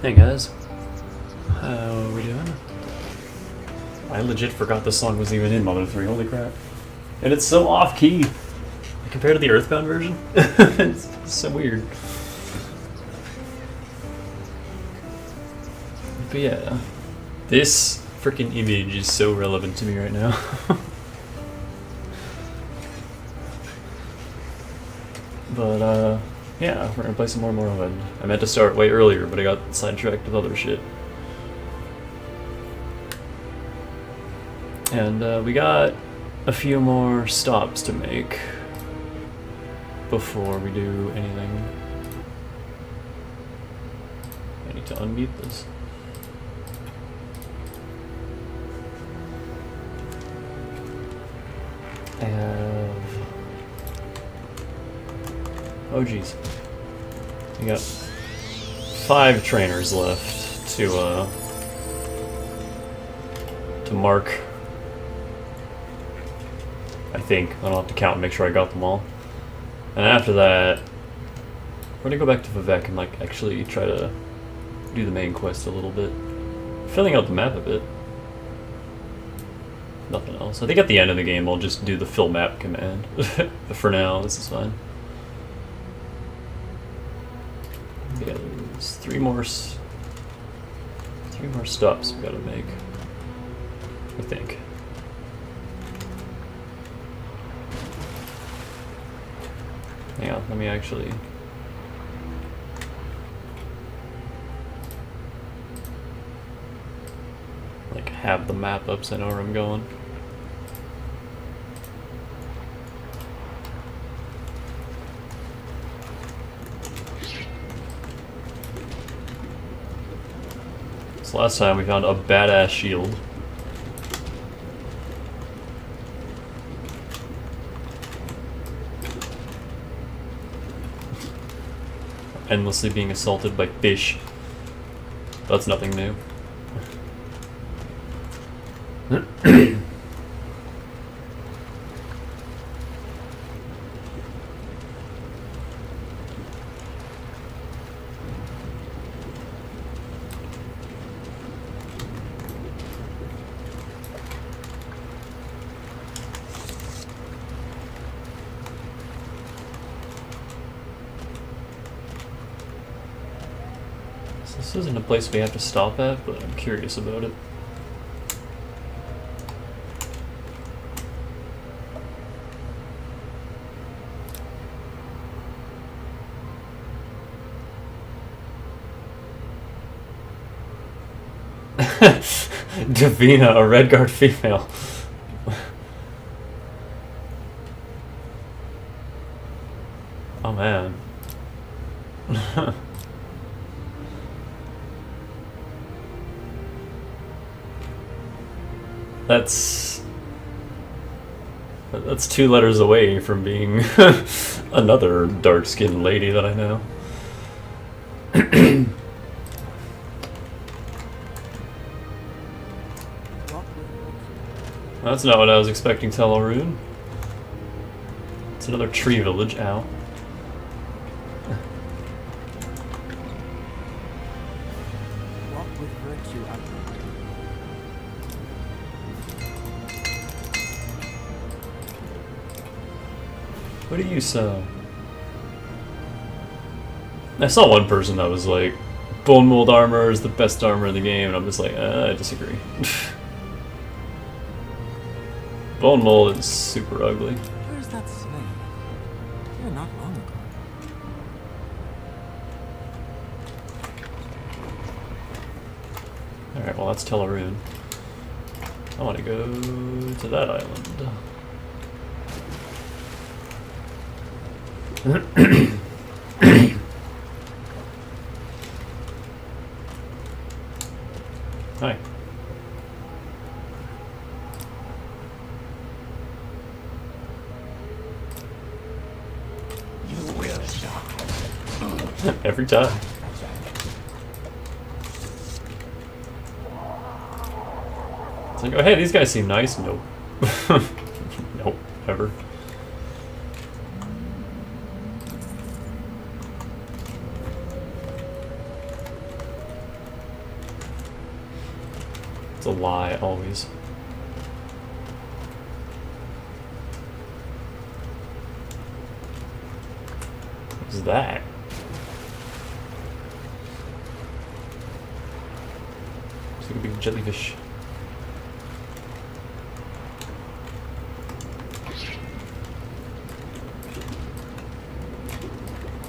Hey guys, how are we doing? I legit forgot this song was even in Mother 3, holy crap. And it's so off-key compared to the Earthbound version. It's so weird. But yeah, this freaking image is so relevant to me right now. But yeah, we're gonna play some more Morrowind. I meant to start way earlier, but I got sidetracked with other shit. And we got a few more stops to make before we do anything. I need to unmute this. I have... Oh geez. We got 5 trainers left to mark. I think. I'll have to count and make sure I got them all. And after that, we're gonna go back to Vivek and like actually try to do the main quest a little bit. Filling out the map a bit. Nothing else. I think at the end of the game I'll just do the fill map command. But for now, this is fine. Yeah, there's 3 more stops we gotta make, I think. Hang on, let me actually... like have the map up so I know where I'm going. Last time we found a badass shield. Endlessly being assaulted by fish. That's nothing new. This isn't a place we have to stop at, but I'm curious about it. Davina, a Redguard female. Oh man. That's 2 letters away from being another dark-skinned lady that I know. That's not what I was expecting, Telarune. It's another tree village, ow. What do you sell? I saw one person that was like, bone mold armor is the best armor in the game, and I'm just like, I disagree. Bone mold is super ugly. Where's that slave? Here not long ago. Alright, well that's Telarune. I want to go to that island. Hi. You will die. Every time. It's like, oh hey, these guys seem nice. Nope. Nope, ever. It's a lie, always. What's that? It's like a big jellyfish.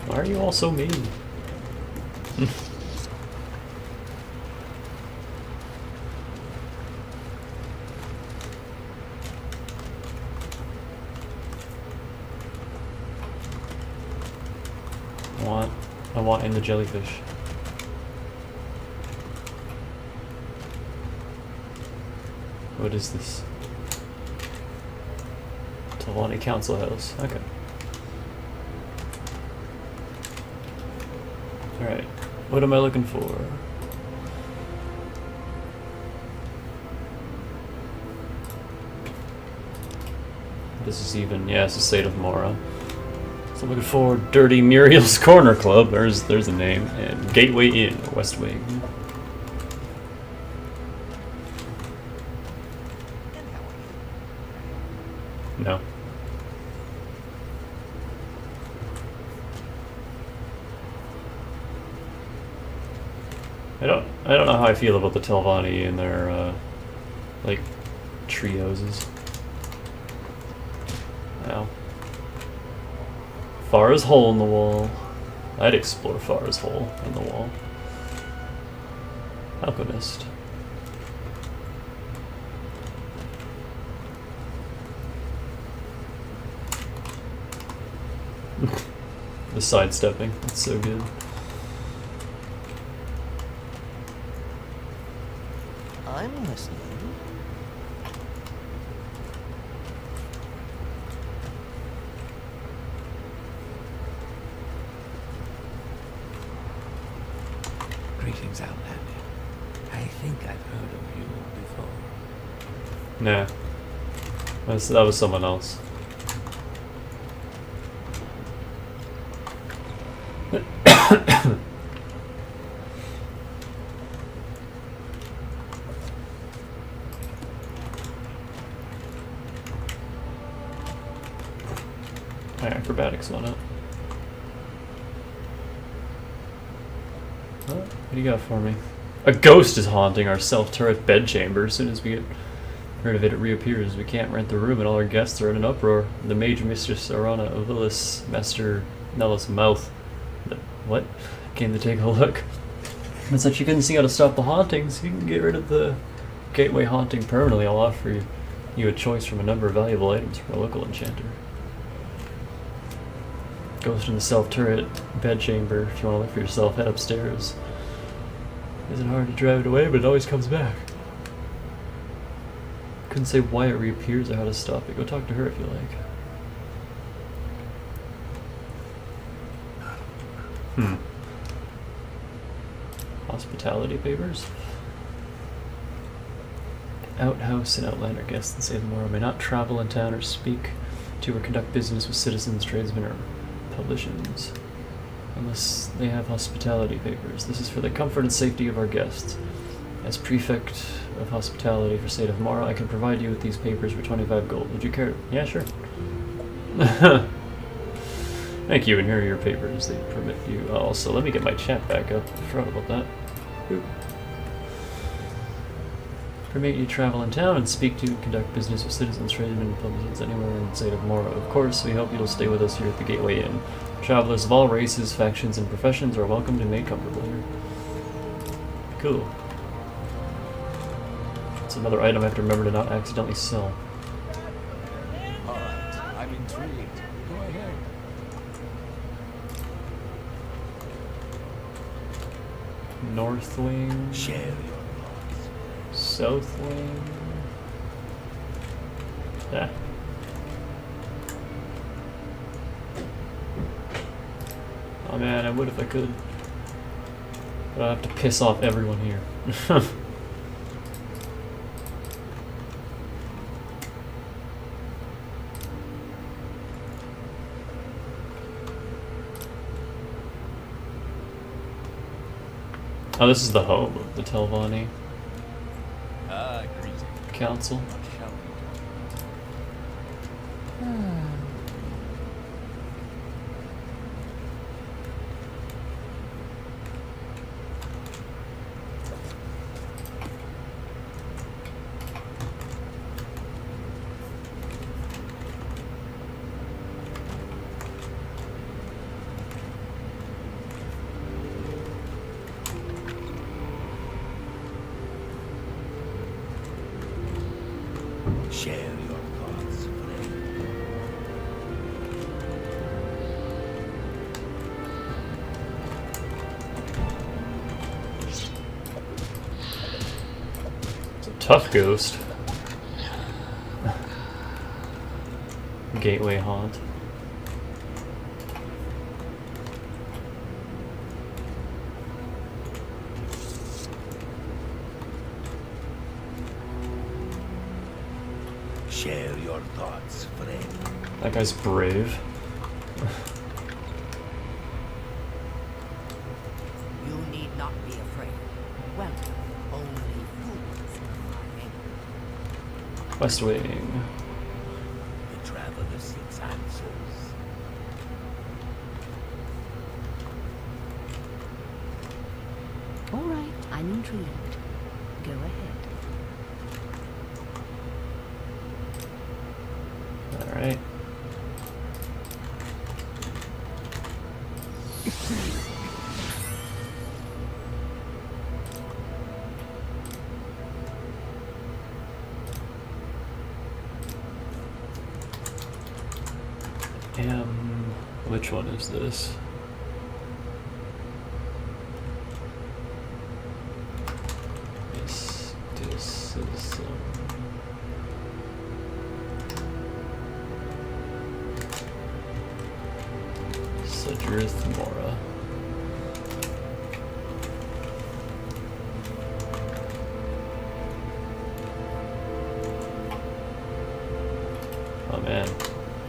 Why are you all so mean? I want in the jellyfish. What is this? Talvani Council House. Okay. Alright. What am I looking for? This is even, yeah, it's the state of Mora. So I'm looking for Dirty Muriel's Corner Club. There's a name. And Gateway Inn, West Wing. No. I don't know how I feel about the Telvanni and their like trioses. Wow. Farah's hole in the wall. I'd explore Farah's hole in the wall. Alchemist. The sidestepping, that's so good. I'm listening. Greetings, Outlander. I think I've heard of you before. Nah. That was someone else. My acrobatics went up. What do you got for me? A ghost is haunting our self-turret bedchamber. As soon as we get rid of it, it reappears. We can't rent the room, and all our guests are in an uproar. The mage Mistress Arana Ovilis, Master Nellis Mouth. What? Came to take a look. It's that you couldn't see how to stop the hauntings. You can get rid of the gateway haunting permanently. I'll offer you a choice from a number of valuable items from a local enchanter. Ghost in the self-turret bedchamber. If you want to look for yourself, head upstairs. Isn't hard to drive it away, but it always comes back. Couldn't say why it reappears or how to stop it. Go talk to her if you like. Hospitality papers? Outhouse and Outlander guests in State of Morrowind may not travel in town or speak to or conduct business with citizens, tradesmen, or publicans unless they have hospitality papers. This is for the comfort and safety of our guests. As prefect of hospitality for State of Morrowind, I can provide you with these papers for 25 gold. Would you care to? Yeah, sure. Thank you, and here are your papers. They permit you. Also, let me get my chat back up. I forgot about that. Oop. Permit you to travel in town and speak to and conduct business with citizens, tradesmen, and publicans anywhere in the State of Morrowind. Of course, we hope you'll stay with us here at the Gateway Inn. Travelers of all races, factions, and professions are welcomed and made comfortable here. Cool. It's another item I have to remember to not accidentally sell. Alright, I'm intrigued. Go ahead. North Wing. Share your thoughts. South Wing. Yeah. Oh man, I would if I could. But I have to piss off everyone here. Oh, this is the home of the Telvanni. Ah, Council. What shall we do? Share your thoughts, friend. It's a tough ghost. Gateway haunt. Share your thoughts, friend. That guy's brave. You need not be afraid. Welcome. Only fools are West Wing. The traveler seeks answers. All right, I'm intrigued. Go ahead. Alright. Which one is this? Mysticism. Sedrith Mora. Oh man,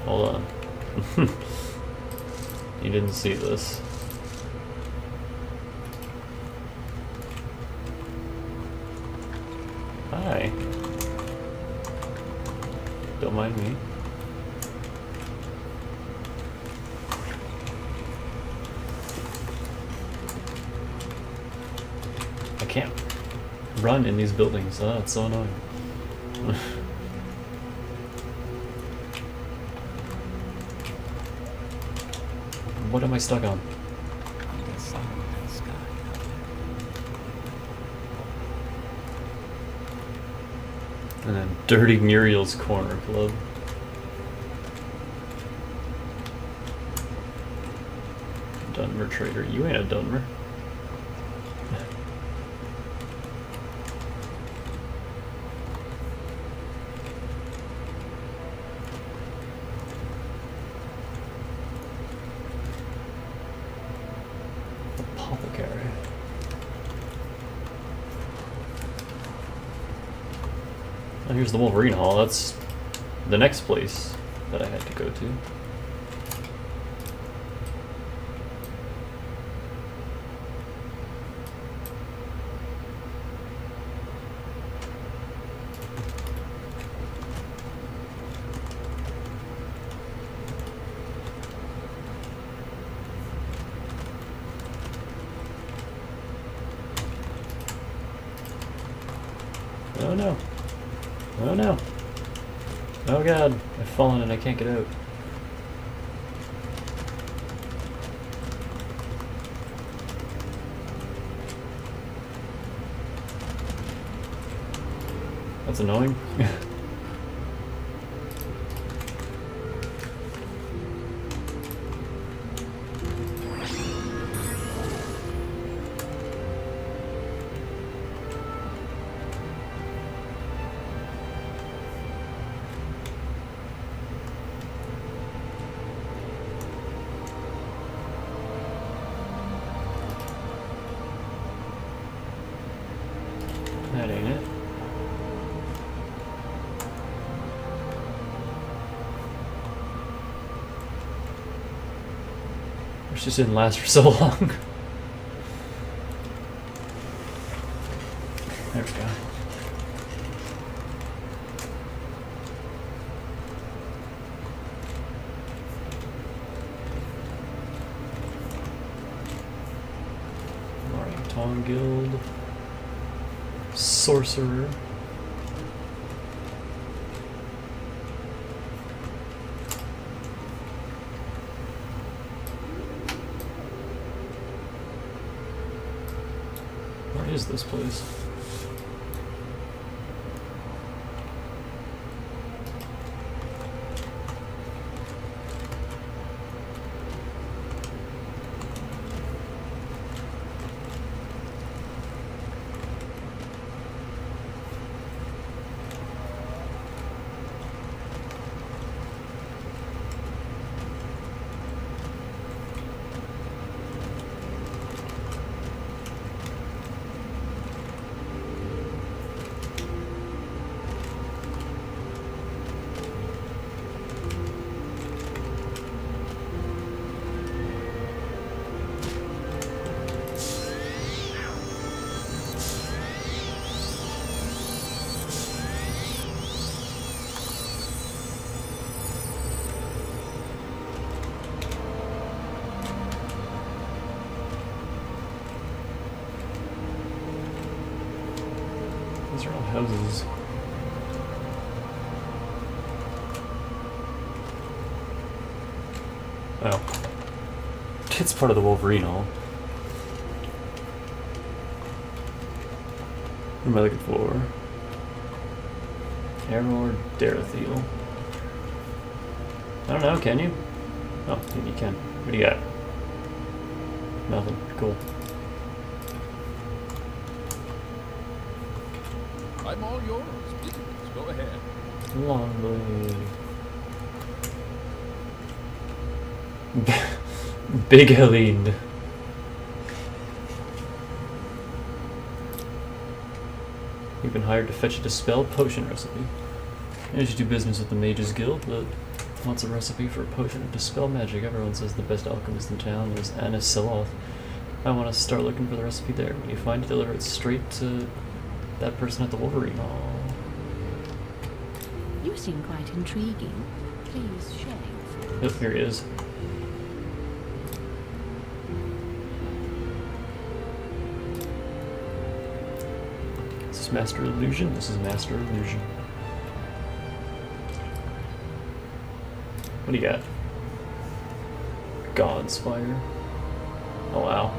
hold on. You didn't see this. Hi. Don't mind me. I can't run in these buildings. Oh, it's so annoying. What am I stuck on? The sun and sky out And then Dirty Muriel's Corner Club. Dunmer Trader. You ain't a Dunmer. Apothecary. Oh, here's the Wolverine Hall. That's the next place that I had to go to. Oh no. Oh no. Oh god. I've fallen and I can't get out. That's annoying. That ain't it. This just didn't last for so long. There we go. Tong Guild. Sorcerer. Where is this place? These are all houses. Oh. It's part of the Wolverine Hall. What am I looking for? Error Darathiel. I don't know, can you? Oh, maybe you can. What do you got? Nothing. Cool. I'm all yours. Please, go ahead. Long blade. Big Helene. You've been hired to fetch a dispel potion recipe. You should do business with the Mages Guild, but what's a recipe for a potion of dispel magic? Everyone says the best alchemist in town is Anna Siloth. I want to start looking for the recipe there. When you find it, deliver it straight to that person at the Wolverine Hall. You seem quite intriguing. Please share your thoughts. Yep, here he is. Is this Master Illusion? This is Master Illusion. What do you got? God's Fire. Oh wow.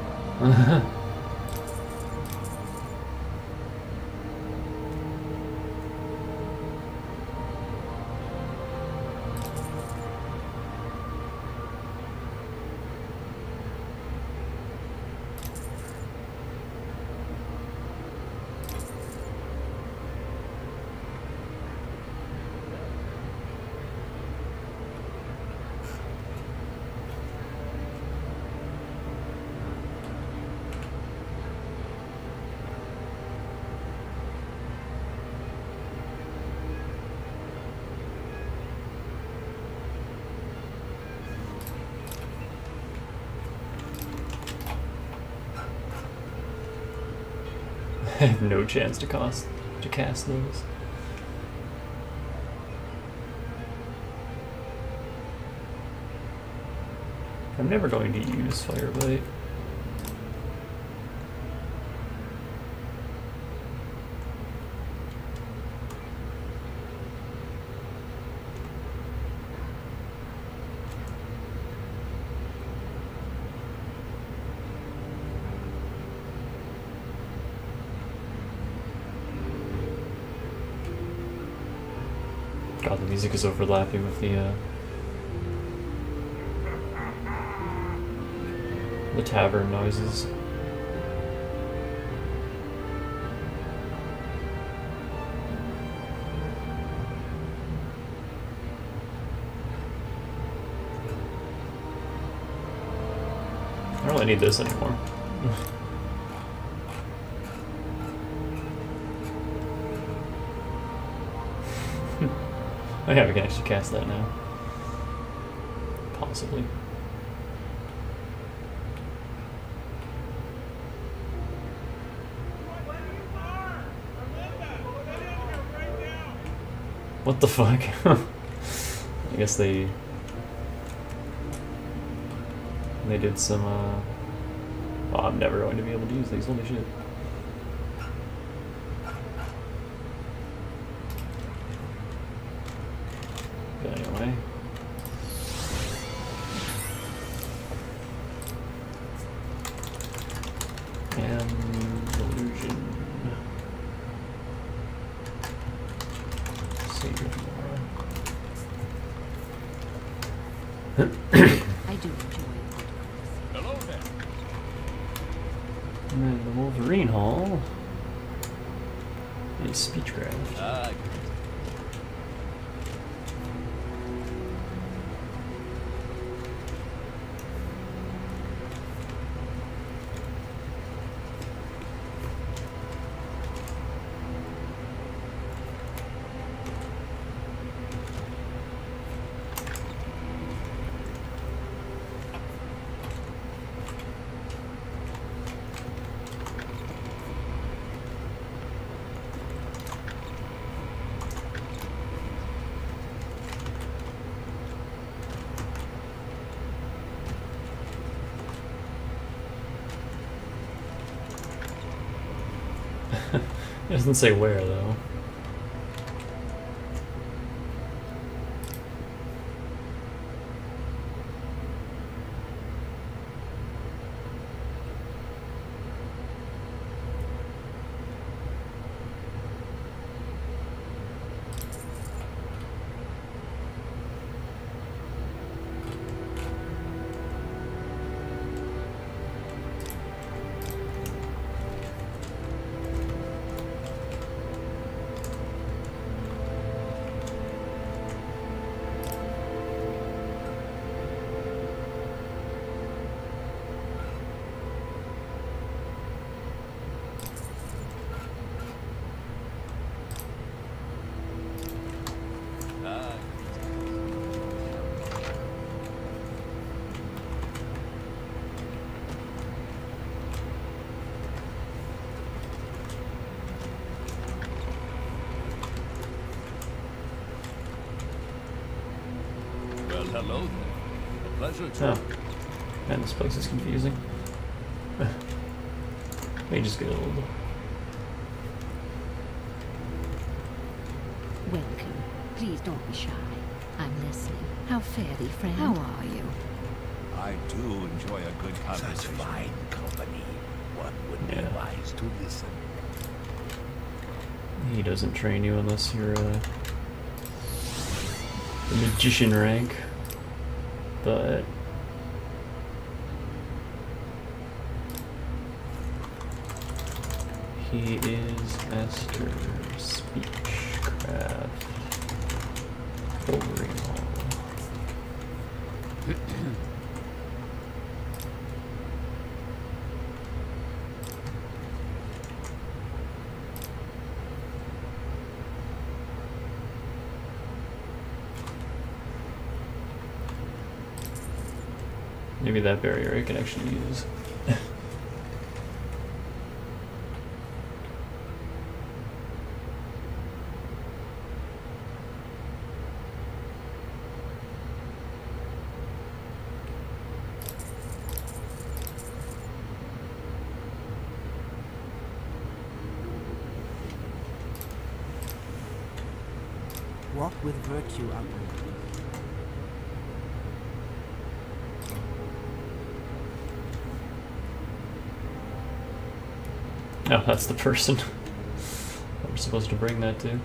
I have no chance to cast those. I'm never going to use Firebite. God, the music is overlapping with the tavern noises. I don't really need this anymore. Oh yeah, we can actually cast that now. Possibly. What the fuck? I guess they did some Oh, I'm never going to be able to use these. Holy shit. But anyway. And illusion. Save it more. I do enjoy a good course. Hello there. And then the Wolverine Hall is Speechcraft. Ah, It doesn't say where though. well, hello there. A pleasure to... Oh. Man, this place is confusing. Mage's Guild. Welcome. Please don't be shy. I'm listening. How fare thee, friend? How are you? I do enjoy a good conversation. Such fine company. One would be wise to listen. He doesn't train you unless you're the magician rank. But he is Master Speechcraft. Wolverine Hall. Maybe that barrier I can actually use. Walk with virtue upward. Oh, that's the person I'm supposed to bring that to.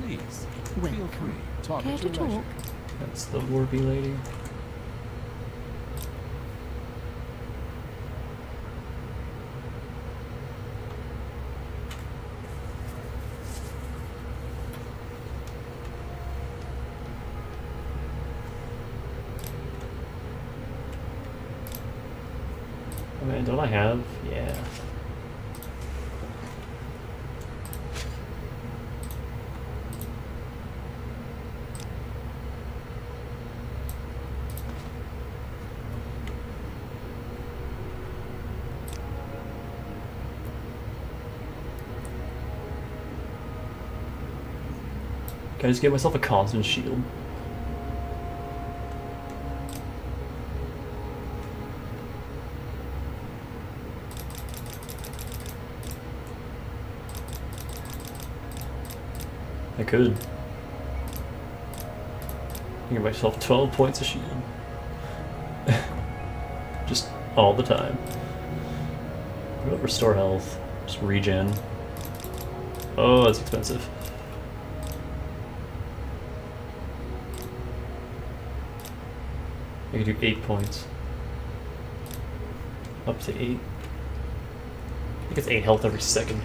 Please, feel Welcome. free. Talk Care at to your leisure. talk? That's the warpy lady. Oh man, don't I have? Yeah. Can I just get myself a constant shield? I could. Get myself 12 points of shield. Just all the time. What about restore health? Just regen. Oh, that's expensive. I could do 8 points. Up to 8. I think it's 8 health every second.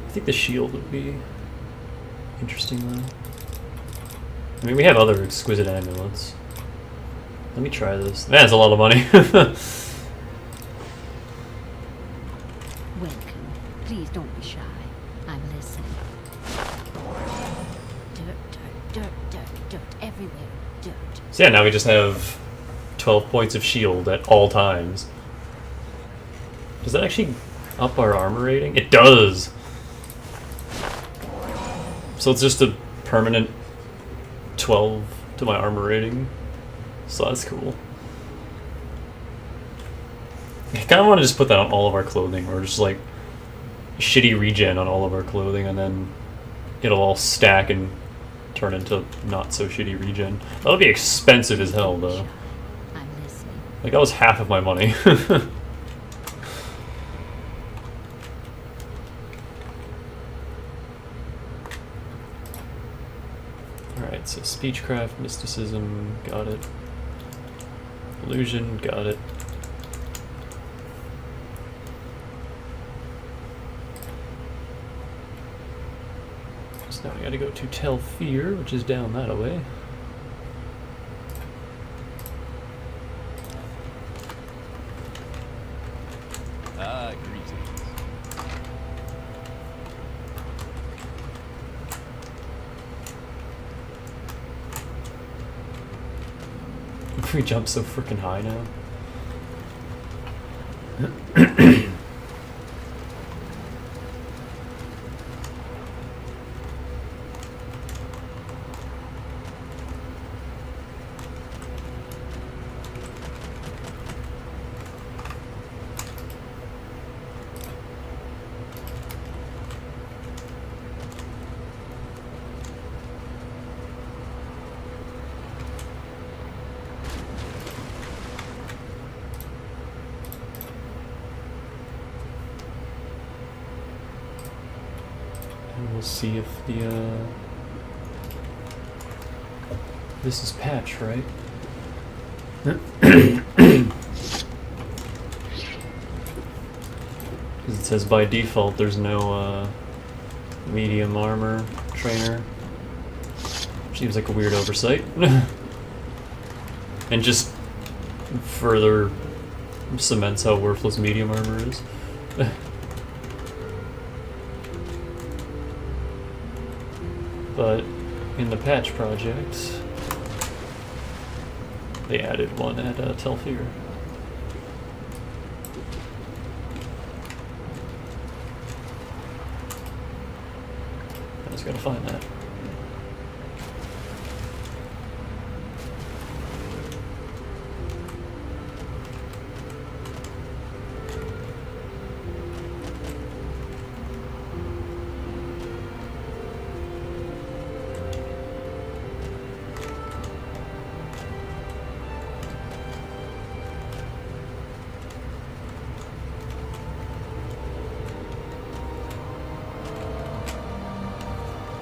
I think the shield would be interesting though. I mean, we have other exquisite amulets. Let me try this. Man, that's a lot of money. Welcome. Please don't be shy. I'm listening. Dirt everywhere. Dirt. So yeah, now we just have 12 points of shield at all times. Does that actually up our armor rating? It does! So it's just a permanent 12 to my armor rating. So that's cool. I kind of want to just put that on all of our clothing, or just like shitty regen on all of our clothing, and then it'll all stack and turn into not so shitty regen. That'll be expensive as hell though. I'm listening. Like that was half of my money. Alright, so speechcraft, mysticism, got it. Illusion, got it. So now we gotta go to Tell Fear, which is down that way. Ah, greetings. We jump so freaking high now. And we'll see if the this is patch, right? Because it says by default there's no medium armor trainer. Seems like a weird oversight. And just further cements how worthless medium armor is. But in the patch project, they added one at Telfear. I just gotta find that.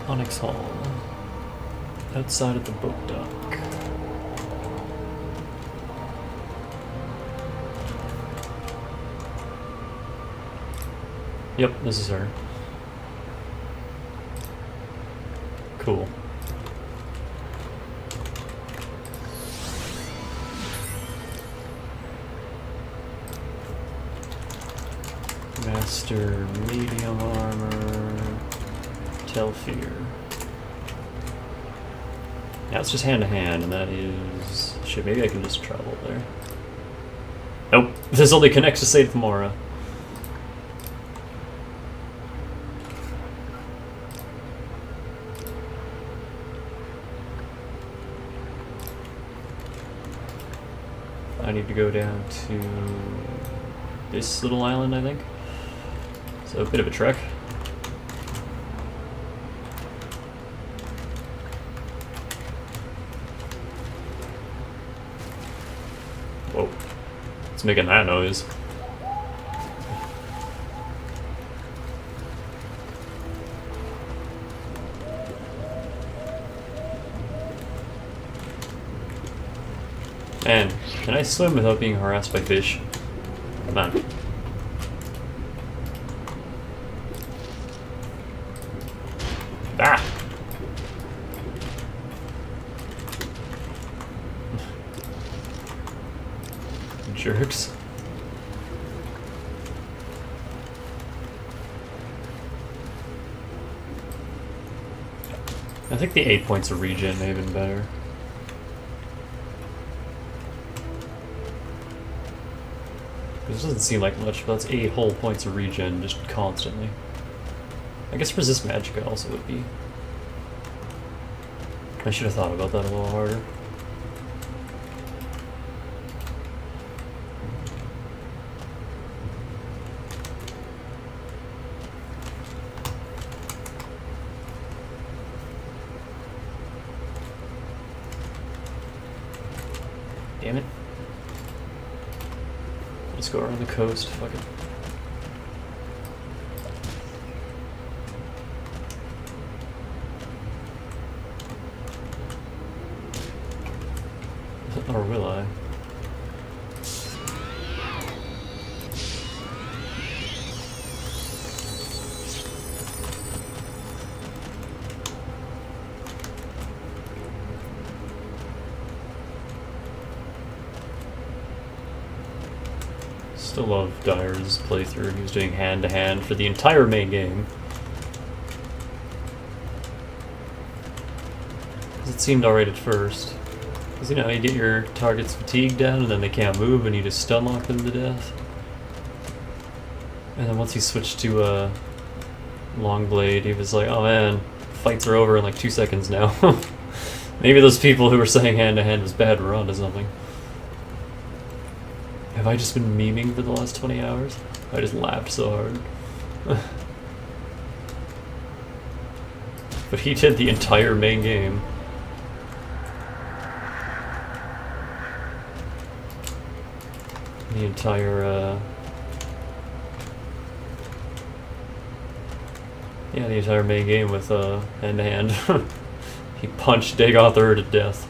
Onyx Hall, outside of the boat dock. Yep, this is her. Cool. Master medium armor. Telfear. Now it's just hand to hand, and that is... Shit, maybe I can just travel there. Nope, this only connects to State of Mora. I need to go down to this little island, I think. So a bit of a trek. Whoa. It's making that noise. Man, can I swim without being harassed by fish? Come on. Ah! Jerks. I think the 8 points of regen may have been better. This doesn't seem like much, but that's 8 whole points of regen just constantly. I guess resist magicka also would be. I should have thought about that a little harder. Damn it. Let's go around the coast, fuck it. Or will I? Still love Dyer's playthrough. He was doing hand-to-hand for the entire main game. Because it seemed alright at first. Because, you know, you get your target's fatigue down and then they can't move and you just stun lock them to death. And then once he switched to long blade, he was like, oh man, fights are over in like 2 seconds now. Maybe those people who were saying hand-to-hand was bad were onto something. Have I just been memeing for the last 20 hours? I just laughed so hard. But he did the entire main game. The entire, yeah, the entire main game with, hand-to-hand. He punched Dagothar to death.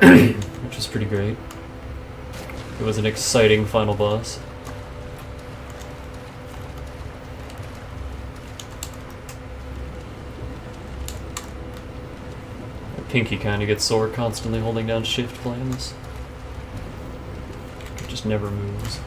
Which was pretty great. It was an exciting final boss. Pinky kind of gets sore constantly holding down shift flames. It just never moves.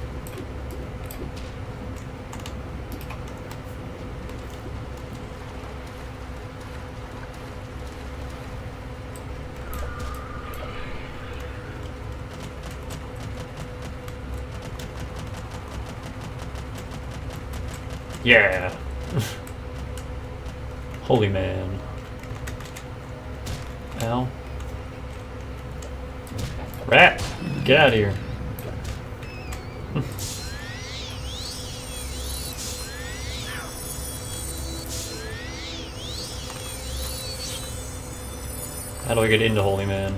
Yeah! Holy man. Ow. Rat! Get out of here. How do I get into Holy Man?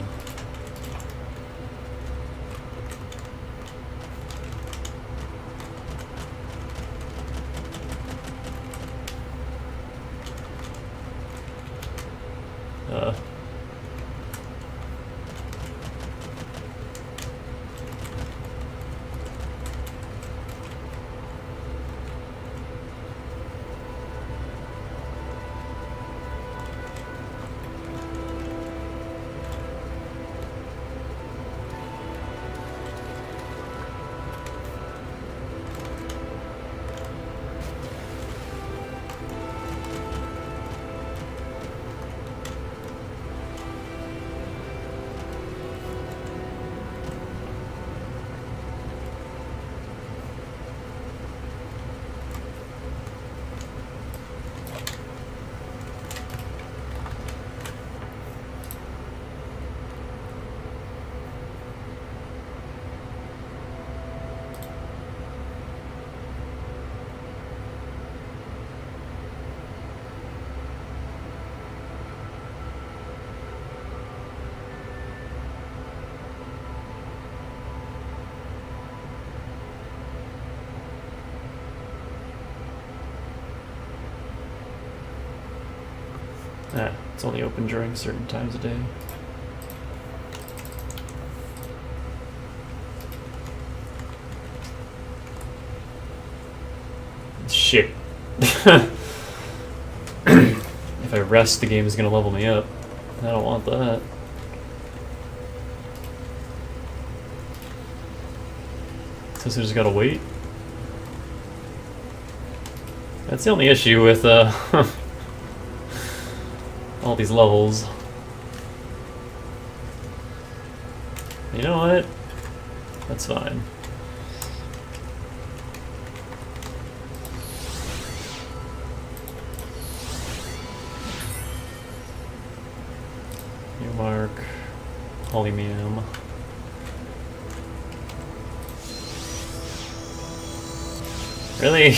Ah, it's only open during certain times of day. Shit. If I rest, the game is gonna level me up. I don't want that. So I just gotta wait. That's the only issue with all these levels. You know what? That's fine. New mark. Holy Meam. Really?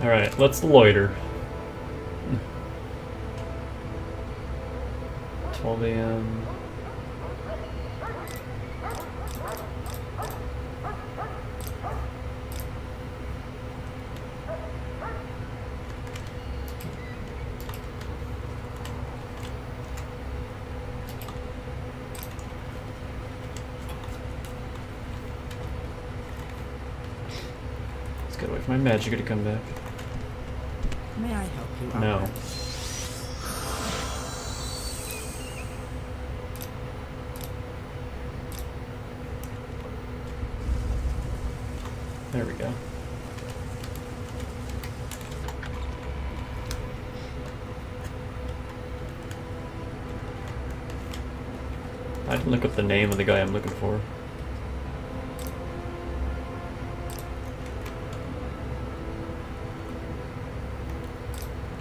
Alright, let's loiter. 12 a.m. Let's get away from my magic to come back. May I help you? No. Outlander? There we go. I didn't look up the name of the guy I'm looking for.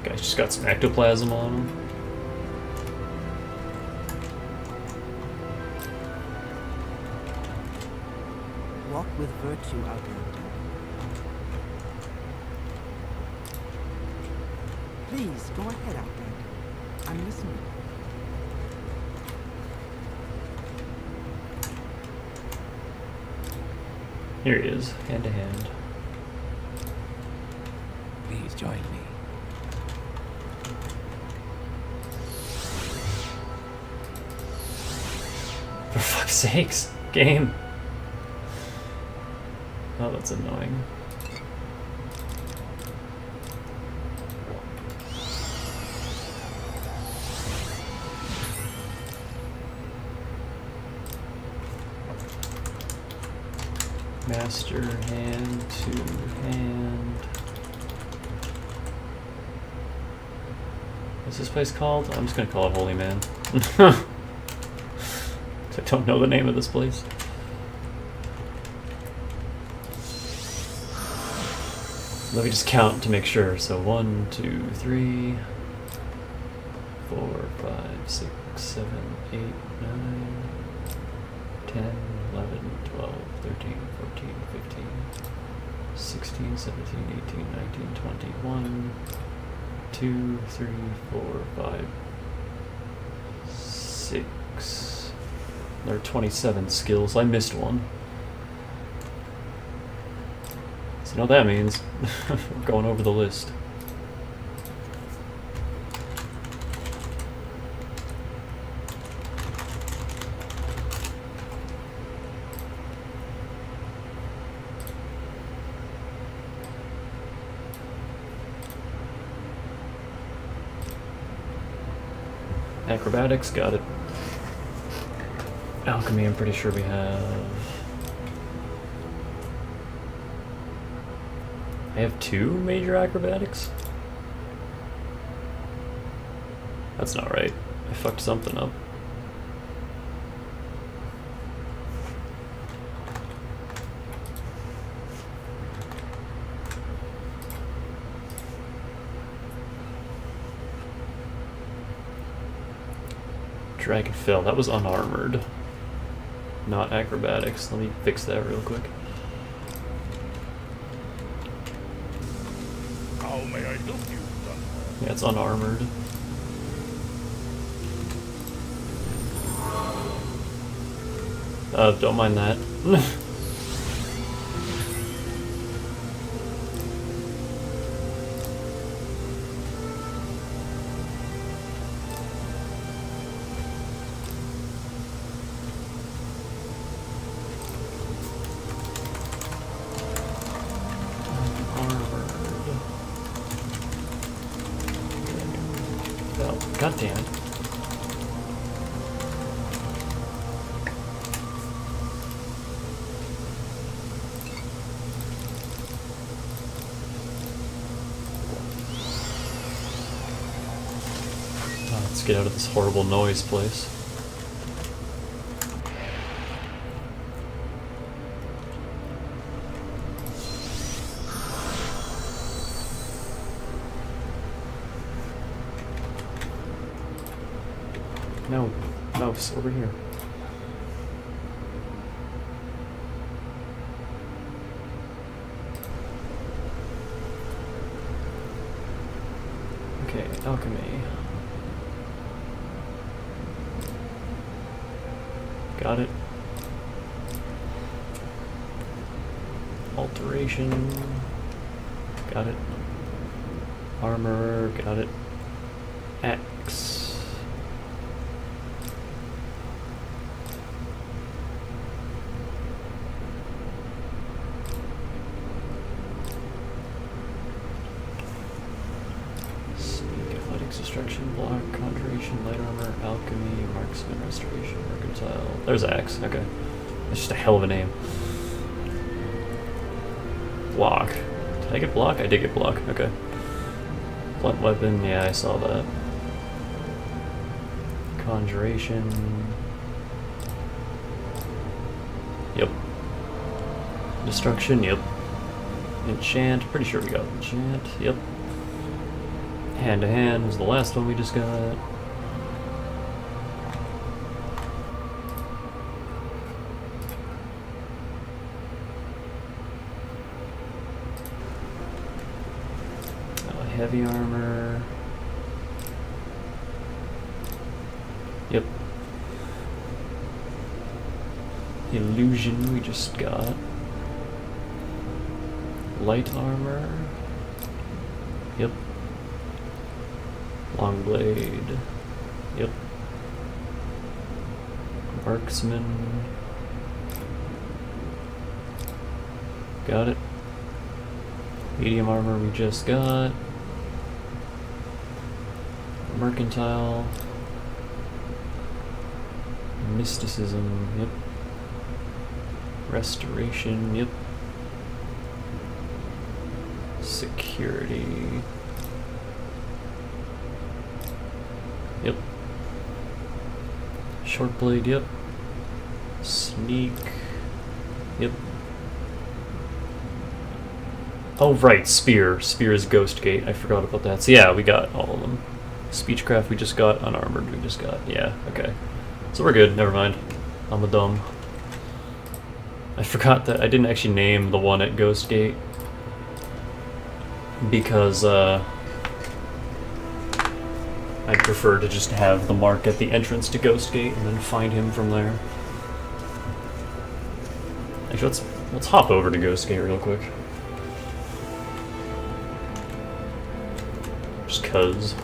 Guy's just got some ectoplasm on him. Walk with virtue, Outlander. Please, go ahead, Outlander. I'm listening. Here he is, hand to hand. Please join me. For fuck's sakes, game. Oh, that's annoying. Master hand to hand. What's this place called? I'm just gonna call it Holy Man. I don't know the name of this place. Let me just count to make sure. So 1, 2, 3, 4, 5, 6, 7, 8, 9, 10, 11, 12, 13, 14, 15, 16, 17, 18, 19, 20, 1, 2, 3, 4, 5, 6. There are 27 skills. I missed one. So you know what that means? We're going over the list. Acrobatics, got it. Alchemy, I'm pretty sure we have. I have 2 major acrobatics? That's not right. I fucked something up. Dragon Fell, that was unarmored. Not acrobatics. Let me fix that real quick. How may I help you, son? Yeah, it's unarmored. Don't mind that. Oh, God damn it. Let's get out of this horrible noise place. No, mouse, over here. Okay, alchemy. Got it. Alteration. Got it. Armor. Got it. Axe. Destruction, block, conjuration, light armor, alchemy, marksman, restoration, mercantile. There's axe, okay. That's just a hell of a name. Block. Did I get block? I did get block, okay. Blunt weapon, yeah, I saw that. Conjuration. Yep. Destruction, yep. Enchant, pretty sure we got enchant, yep. Hand to hand was the last one we just got. Heavy armor. Yep. Illusion we just got. Light armor. Yep. Long blade. Yep. Marksman. Got it. Medium armor we just got. Mercantile. Mysticism. Yep. Restoration. Yep. Security. Yep. Short blade, yep. Sneak. Yep. Oh, right, spear. Spear is Ghost Gate. I forgot about that. So yeah, we got all of them. Speechcraft we just got. Unarmored we just got. Yeah, okay. So we're good. Never mind. I'm a dumb. I forgot that I didn't actually name the one at Ghost Gate. Because, I'd prefer to just have the mark at the entrance to Ghost Gate and then find him from there. Actually, let's hop over to Ghost Gate real quick. Just 'cause.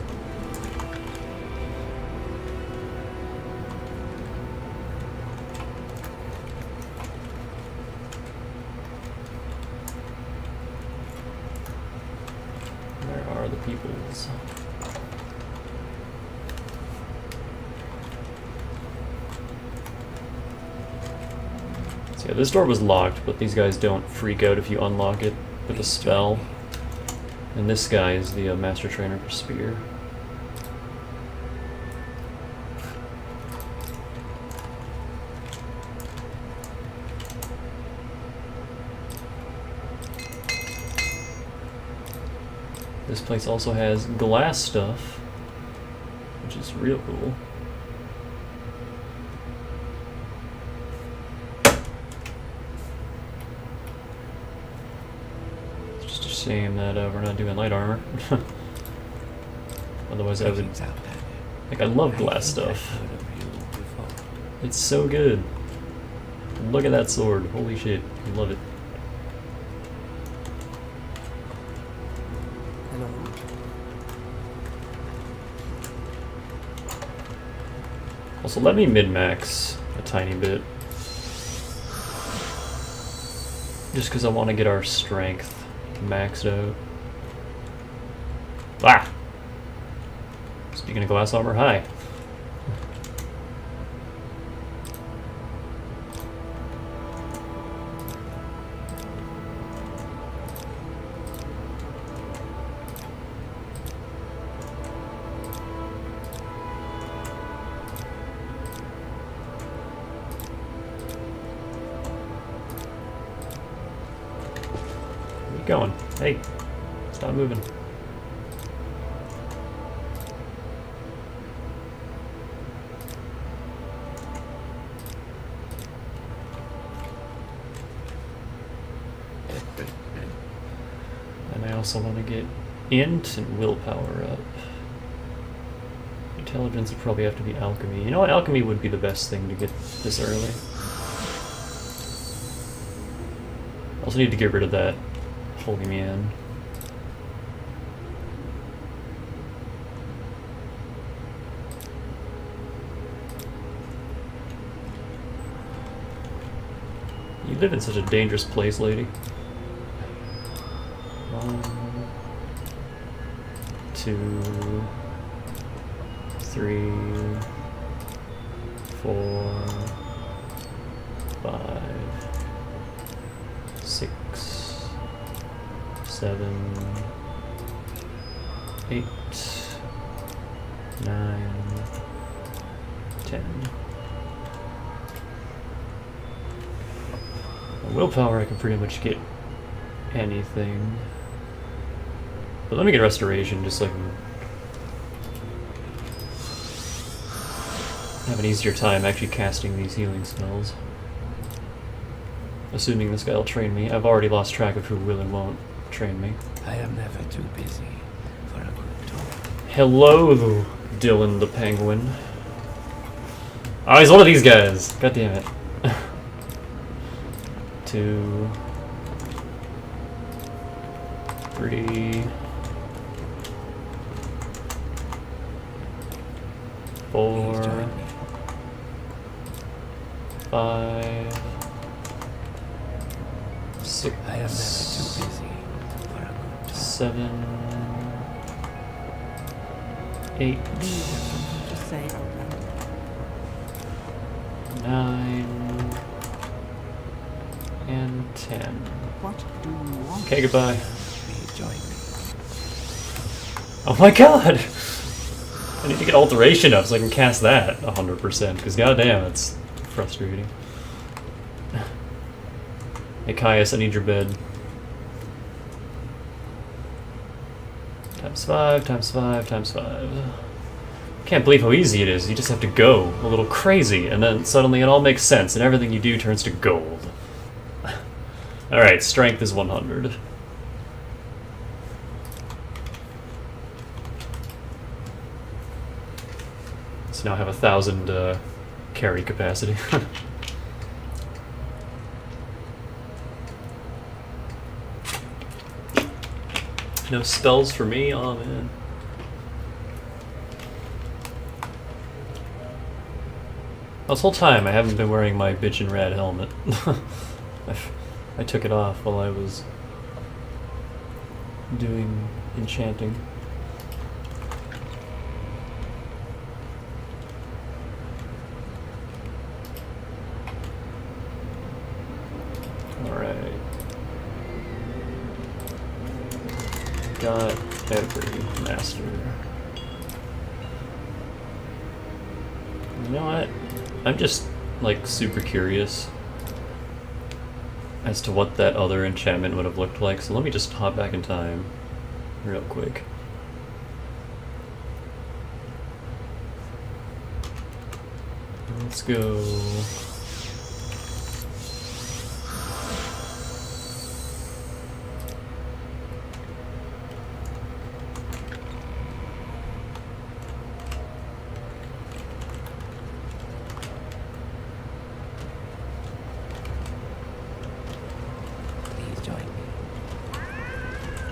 Where are the peoples? Yeah, this door was locked, but these guys don't freak out if you unlock it with a spell. And this guy is the master trainer for spear. This place also has glass stuff, which is real cool. Shame that we're not doing light armor. Otherwise I would... Like, I love glass stuff. It's so good. Look at that sword. Holy shit. I love it. Hello. Also, let me min-max a tiny bit. Just because I want to get our strength maxed out. Ah! Speaking of glass armor, hi. Where you going? Hey, stop moving. And I also want to get int and willpower up. Intelligence would probably have to be alchemy. You know what? Alchemy would be the best thing to get this early. Also need to get rid of that holy man. You live in such a dangerous place, lady. 1, 2, 3, 4, 5, 6, 7, 8, 9, 10. Willpower, I can pretty much get anything. But let me get restoration just so I can have an easier time actually casting these healing spells. Assuming this guy will train me. I've already lost track of who will and won't train me. I am never too busy for a good talk. Hello, Dylan the Penguin. Oh, he's one of these guys. God damn it. 2, 3, 4, 5, 6, I am never too busy for a good talk. 7, 8, Do you have something to say, Outlander? 9, and 10. What do you want? Okay, goodbye. Please join me. Oh my god! I need to get alteration up so I can cast that 100%, because goddamn, it's frustrating. Hey Caius, I need your bed. Times 5, times 5, times 5. Can't believe how easy it is. You just have to go a little crazy, and then suddenly it all makes sense, and everything you do turns to gold. Alright, strength is 100. So now I have 1,000 carry capacity. No spells for me? Oh man. This whole time I haven't been wearing my bitchin' rad helmet. I took it off while I was doing enchanting. Alright. Got every master. You know what? I'm just, like, super curious as to what that other enchantment would have looked like, so let me just hop back in time real quick. Let's go.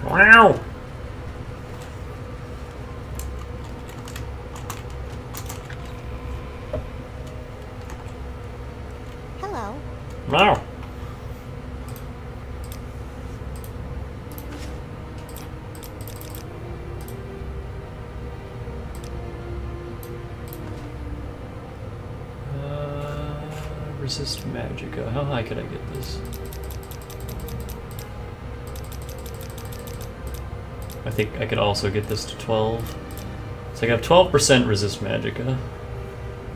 Wow! Hello. Wow! Resist Magica. How high could I get this? I think I could also get this to 12. So I have 12% Resist Magica,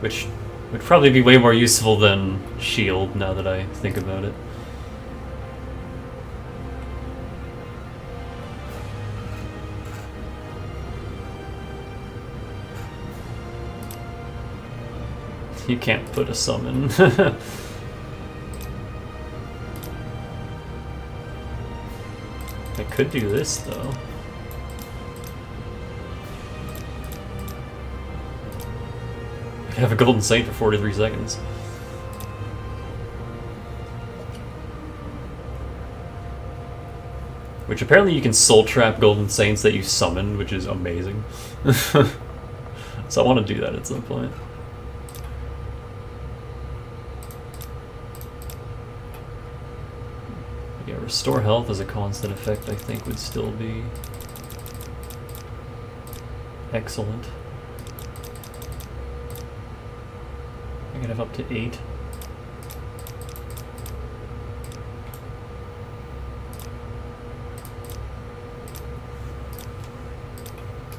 which would probably be way more useful than Shield now that I think about it. You can't put a summon. I could do this though. I could have a Golden Saint for 43 seconds. Which apparently you can soul trap Golden Saints that you summoned, which is amazing. So I want to do that at some point. Yeah, restore health as a constant effect I think would still be excellent. I could have up to 8.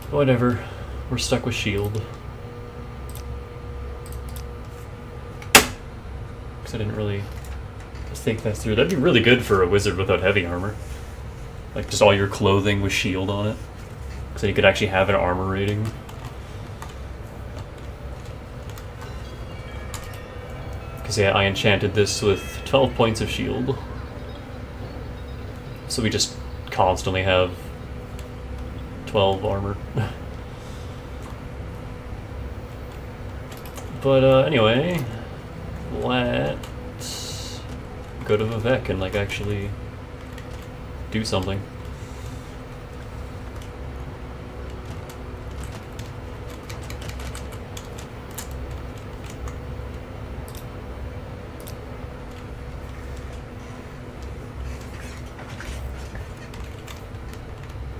Whatever, we're stuck with shield. Because I didn't really think that through. That'd be really good for a wizard without heavy armor. Like just all your clothing with shield on it. So you could actually have an armor rating. Because yeah, I enchanted this with 12 points of shield. So we just constantly have 12 armor. But anyway, let's go to Vivek and like actually do something.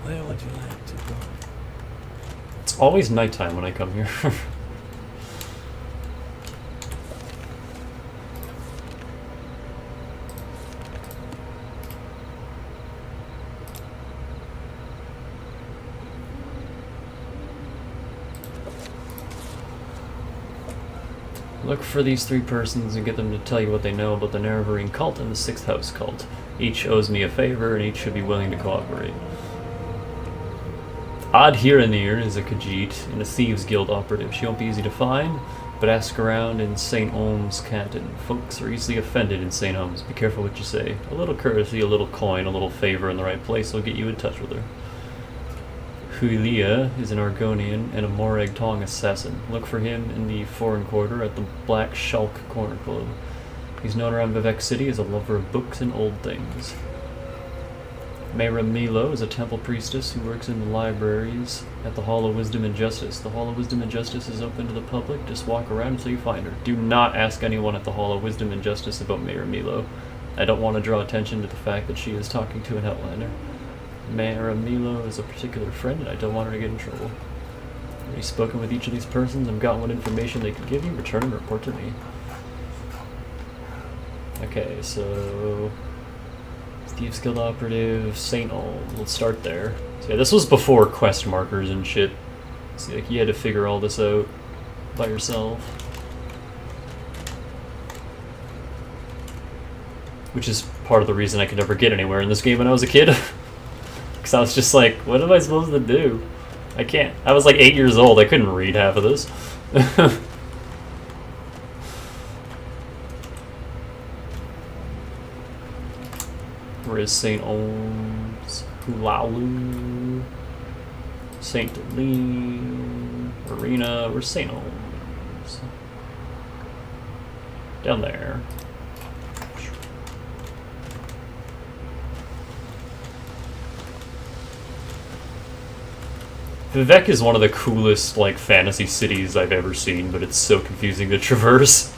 Where would you like to go? It's always nighttime when I come here. Look for these 3 persons and get them to tell you what they know about the Nerevarine cult and the 6th House cult. Each owes me a favor and each should be willing to cooperate. Odd Hiranir is a Khajiit and a Thieves Guild operative. She won't be easy to find, but ask around in St. Ohm's Canton. Folks are easily offended in St. Ohm's. Be careful what you say. A little courtesy, a little coin, a little favor in the right place will get you in touch with her. Huilia is an Argonian and a Morag Tong assassin. Look for him in the foreign quarter at the Black Shulk Corner Club. He's known around Vivek City as a lover of books and old things. Mayra Milo is a temple priestess who works in the libraries at the Hall of Wisdom and Justice. The Hall of Wisdom and Justice is open to the public. Just walk around until you find her. Do not ask anyone at the Hall of Wisdom and Justice about Mayra Milo. I don't want to draw attention to the fact that she is talking to an Outlander. Mayra Milo is a particular friend and I don't want her to get in trouble. Have you spoken with each of these persons and gotten what information they could give you? Return and report to me. Okay, so Thieves Guild operative, St. Olm. Let's start there. So yeah, this was before quest markers and shit. So like you had to figure all this out by yourself. Which is part of the reason I could never get anywhere in this game when I was a kid. Because I was just like, what am I supposed to do? I can't. I was like 8 years old. I couldn't read half of this. Where is St. Ohm's? Hulalu. St. Deline. Arena. Where's St. Ohm's? Down there. Vivek is one of the coolest, like, fantasy cities I've ever seen, but it's so confusing to traverse.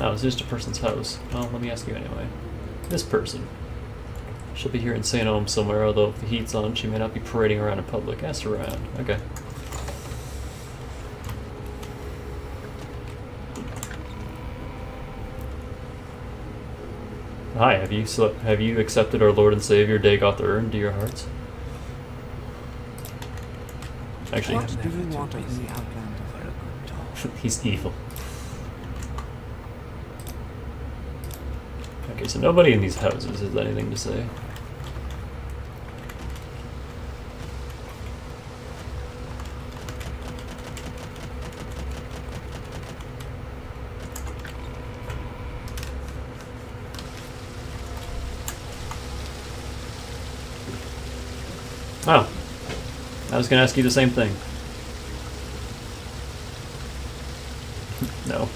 Oh, it's just a person's house. Well, let me ask you anyway. This person. She'll be here in St. Ohm somewhere, although if the heat's on, she may not be parading around in public. Ask her around. Okay. Hi, have you accepted our Lord and Savior Dagoth Ur into your hearts? Actually, What do you want of me, Outlander? he's evil. Okay, so nobody in these houses has anything to say. Oh, I was going to ask you the same thing. No.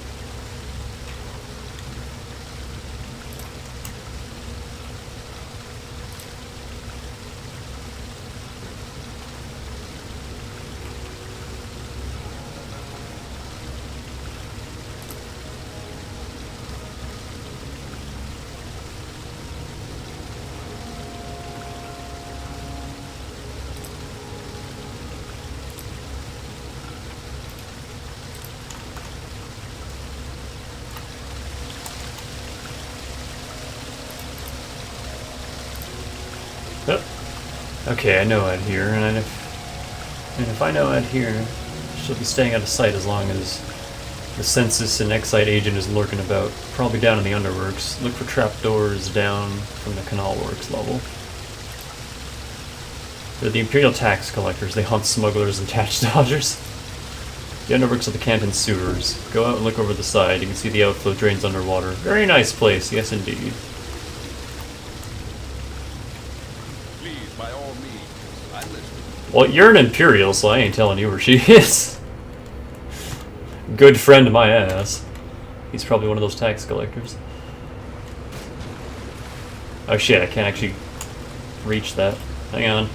Okay, I know Ed here, and if I know Ed here, she'll be staying out of sight as long as the Census and Excite agent is lurking about, probably down in the Underworks. Look for trapdoors down from the Canal Works level. They're the Imperial tax collectors. They hunt smugglers and tax dodgers. The Underworks are the Canton sewers. Go out and look over the side. You can see the outflow drains underwater. Very nice place, yes indeed. Well, you're an Imperial, so I ain't telling you where she is. Good friend of my ass. He's probably one of those tax collectors. Oh shit, I can't actually reach that. Hang on.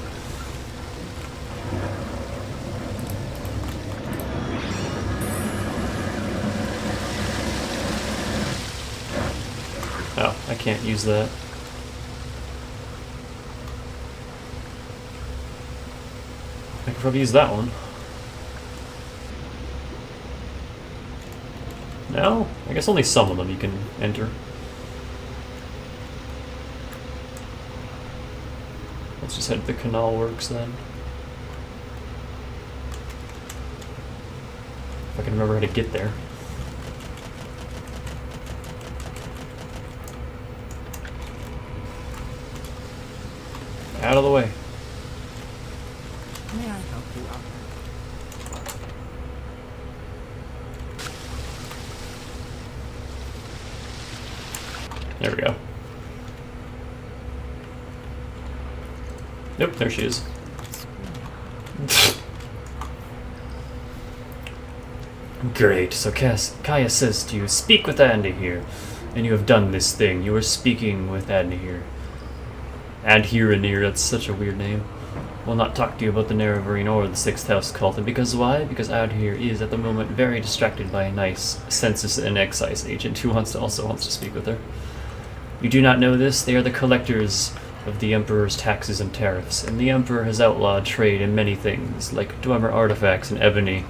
Oh, I can't use that. I can probably use that one. No? I guess only some of them you can enter. Let's just head to the Canal Works then. If I can remember how to get there. Out of the way. May I help you, Outlander? There we go. Nope, there she is. Great, so Kaya says to you, speak with Andy here. And you have done this thing. You are speaking with Andy here. Adherenir, that's such a weird name. Will not talk to you about the Nerevarine or the Sixth House cult. And because why? Because Adhere is at the moment very distracted by a nice Census and Excise agent who also wants to speak with her. You do not know this? They are the collectors of the Emperor's taxes and tariffs, and the Emperor has outlawed trade in many things, like Dwemer artifacts and ebony.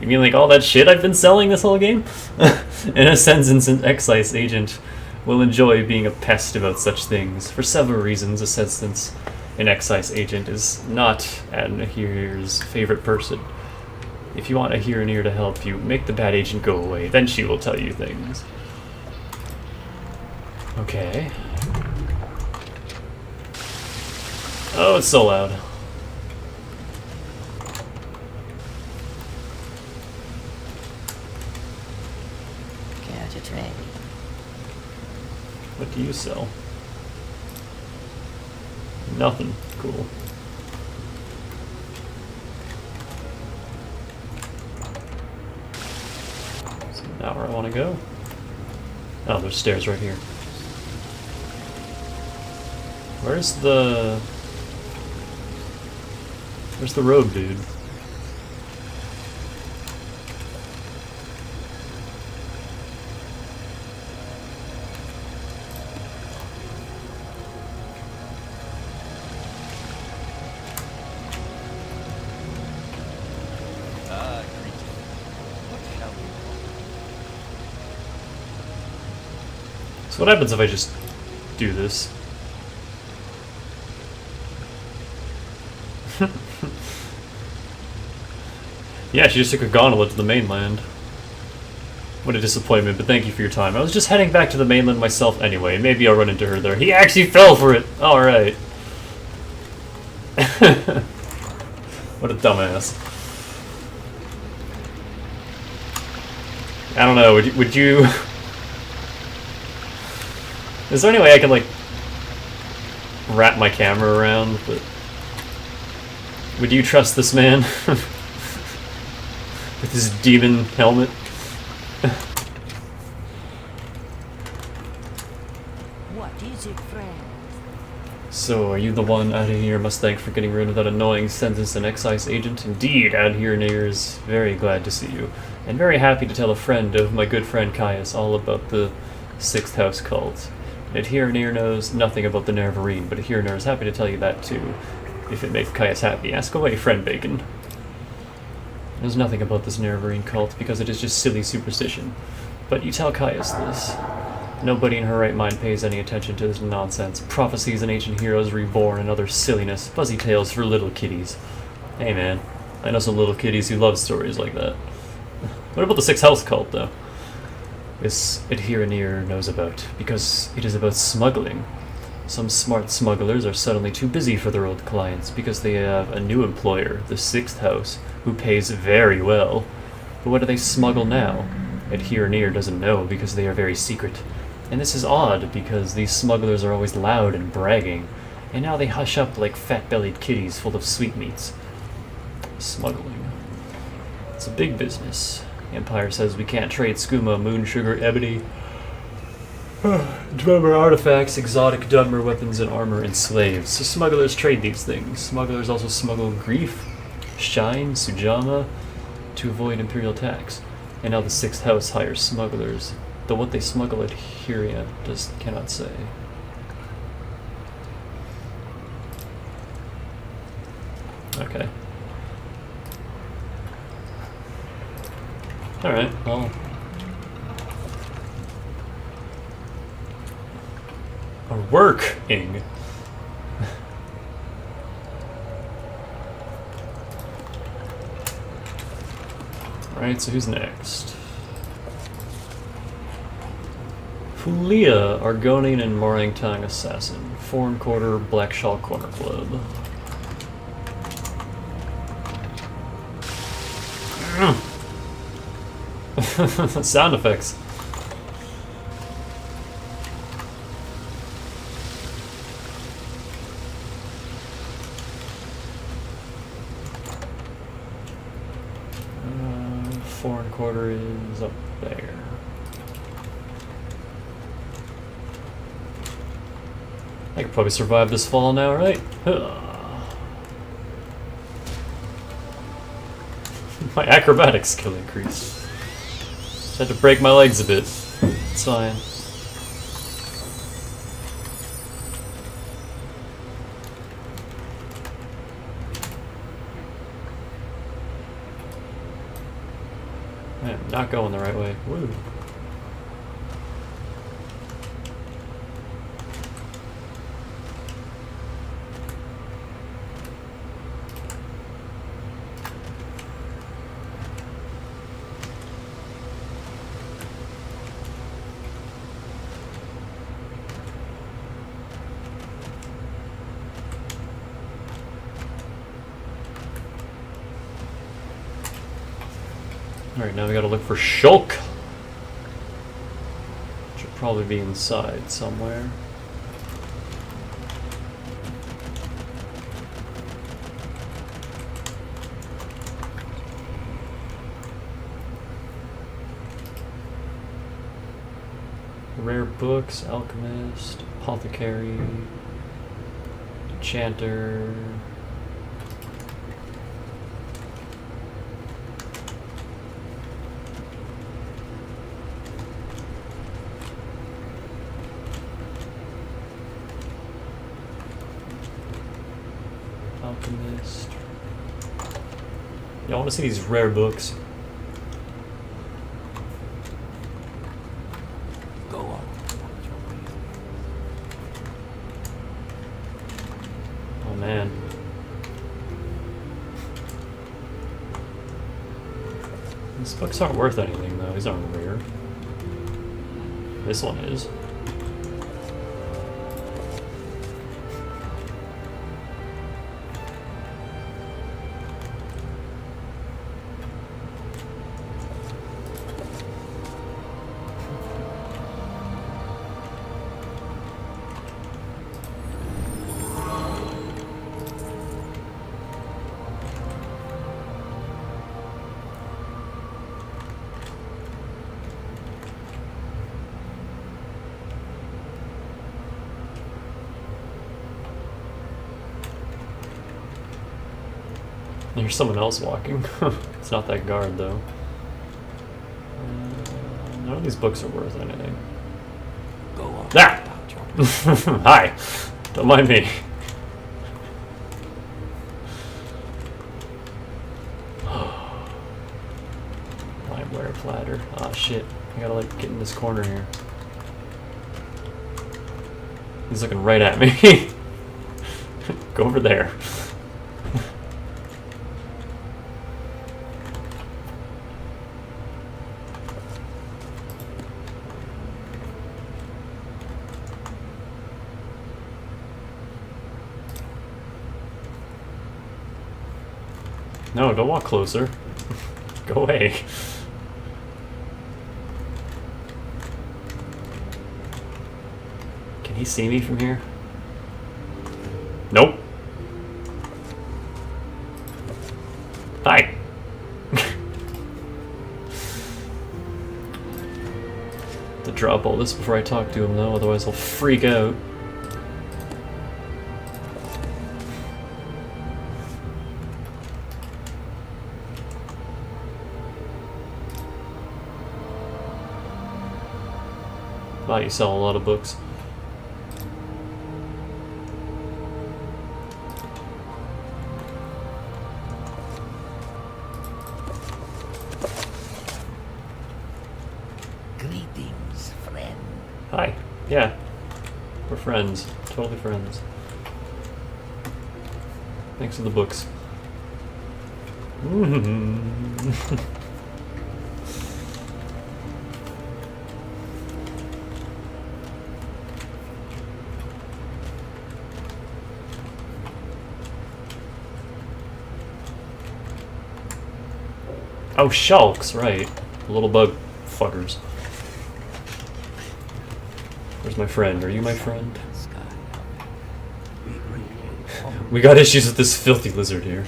You mean like all that shit I've been selling this whole game? And a Census and Excise agent will enjoy being a pest about such things. For several reasons, a Census and Excise agent is not Adhere's favorite person. If you want Adhere to help you, make the bad agent go away, then she will tell you things. Okay. Oh, it's so loud. Care to trade? What do you sell? Nothing. Cool. So now where I want to go. Oh, there's stairs right here. Where's the road, dude? Greeting. What shall we So what happens if I just do this? Yeah, she just took a gondola to the mainland. What a disappointment, but thank you for your time. I was just heading back to the mainland myself anyway. Maybe I'll run into her there. He actually fell for it! Alright. What a dumbass. I don't know, would you... Is there any way I can, like, wrap my camera around, but... Would you trust this man? With his demon helmet? What is it, friend? So, are you the one out here must thank for getting rid of that annoying census and excise agent? Indeed, out here near is very glad to see you, and very happy to tell a friend of my good friend Caius all about the Sixth House cult. And here near knows nothing about the Nervarine, but here near is happy to tell you that too, if it makes Caius happy. Ask away, friend Bacon. There's nothing about this Nervarine cult, because it is just silly superstition. But you tell Caius this. Nobody in her right mind pays any attention to this nonsense. Prophecies and ancient heroes reborn and other silliness. Fuzzy tales for little kiddies. Hey man, I know some little kiddies who love stories like that. What about the Sixth House cult, though? This Adhereneer knows about, because it is about smuggling. Some smart smugglers are suddenly too busy for their old clients, because they have a new employer, the Sixth House, who pays very well. But what do they smuggle now? Adhereneer doesn't know, because they are very secret. And this is odd, because these smugglers are always loud and bragging, and now they hush up like fat-bellied kitties full of sweetmeats. Smuggling. It's a big business. The Empire says we can't trade skooma, moon sugar, ebony, Dwemer artifacts, exotic Dwemer weapons and armor, and slaves. So smugglers trade these things. Smugglers also smuggle grief, shine, sujama, to avoid imperial tax. And now the Sixth House hires smugglers, though what they smuggle at Hyria cannot say. Okay. Alright, well... Or working. Alright, so who's next? Fulia, Argonian and Morangtang Assassin. Foreign Quarter, Black Shawl Corner Club. Sound effects. Foreign Quarter is up there. I could probably survive this fall now, right? My acrobatic skill increased. Just had to break my legs a bit. It's fine. Man, not going the right way. Woo. Alright, now we gotta look for Shulk. Should probably be inside somewhere. Rare books, alchemist, apothecary, enchanter. Alchemist. Yeah, I want to see these rare books. Go on. Oh man. These books aren't worth anything though, these aren't rare. This one is. There's someone else walking. It's not that guard, though. None of these books are worth anything. Go on. Ah! Hi! Don't mind me. Limeware platter. Ah, shit. I gotta, like, get in this corner here. He's looking right at me. Go over there. No, don't walk closer. Go away. Can he see me from here? Nope. Hi. To drop all this before I talk to him though, otherwise he'll freak out. Wow, you sell a lot of books. Greetings, friend. Hi. Yeah. We're friends. Totally friends. Thanks for the books. Oh, shulks, right. Little bug fuckers. Where's my friend? Are you my friend? We got issues with this filthy lizard here.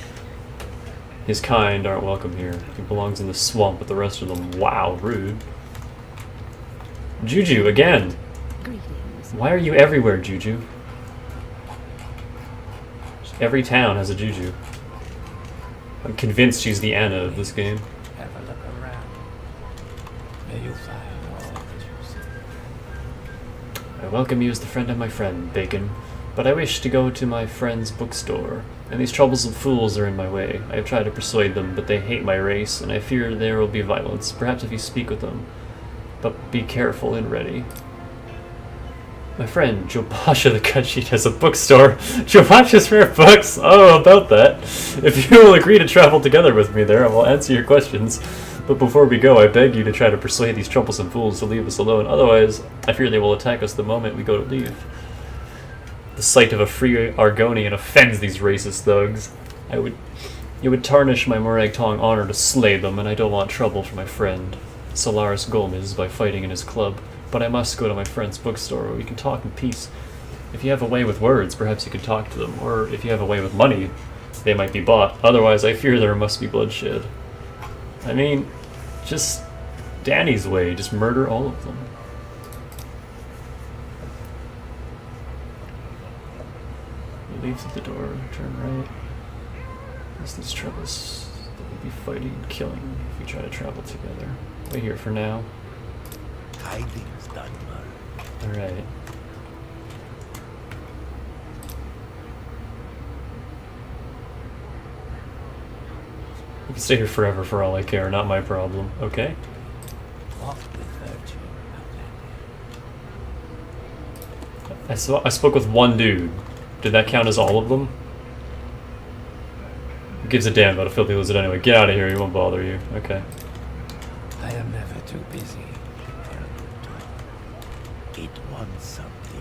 His kind aren't welcome here. He belongs in the swamp with the rest of them. Wow, rude. Juju, again! Greetings. Why are you everywhere, Juju? Every town has a Juju. I'm convinced she's the Anna of this game. Have a look around. May you find all that you seek. I welcome you as the friend of my friend, Bacon, but I wish to go to my friend's bookstore, and these troublesome fools are in my way. I have tried to persuade them, but they hate my race, and I fear there will be violence, perhaps if you speak with them. But be careful and ready. My friend, Joe Pasha the Cut Sheet, has a bookstore. Joe Pasha's Rare Books? Oh, about that. If you will agree to travel together with me there, I will answer your questions. But before we go, I beg you to try to persuade these troublesome fools to leave us alone. Otherwise, I fear they will attack us the moment we go to leave. The sight of a free Argonian offends these racist thugs. It would tarnish my Morag-Tong honor to slay them, and I don't want trouble for my friend, Solaris Gomez, by fighting in his club. But I must go to my friend's bookstore where we can talk in peace. If you have a way with words, perhaps you could talk to them. Or if you have a way with money, they might be bought. Otherwise, I fear there must be bloodshed. I mean, just Danny's way. Just murder all of them. Leave through the door, turn right. As these troubles that will be fighting and killing if we try to travel together. Wait here for now. Tidings, Dunmer. Alright. We can stay here forever for all I care, not my problem. Okay? Walk with virtue, Outlander. I spoke with one dude. Did that count as all of them? Who gives a damn about a filthy lizard anyway? Get out of here, he won't bother you. Okay. I am never too busy for a good talk. It wants something.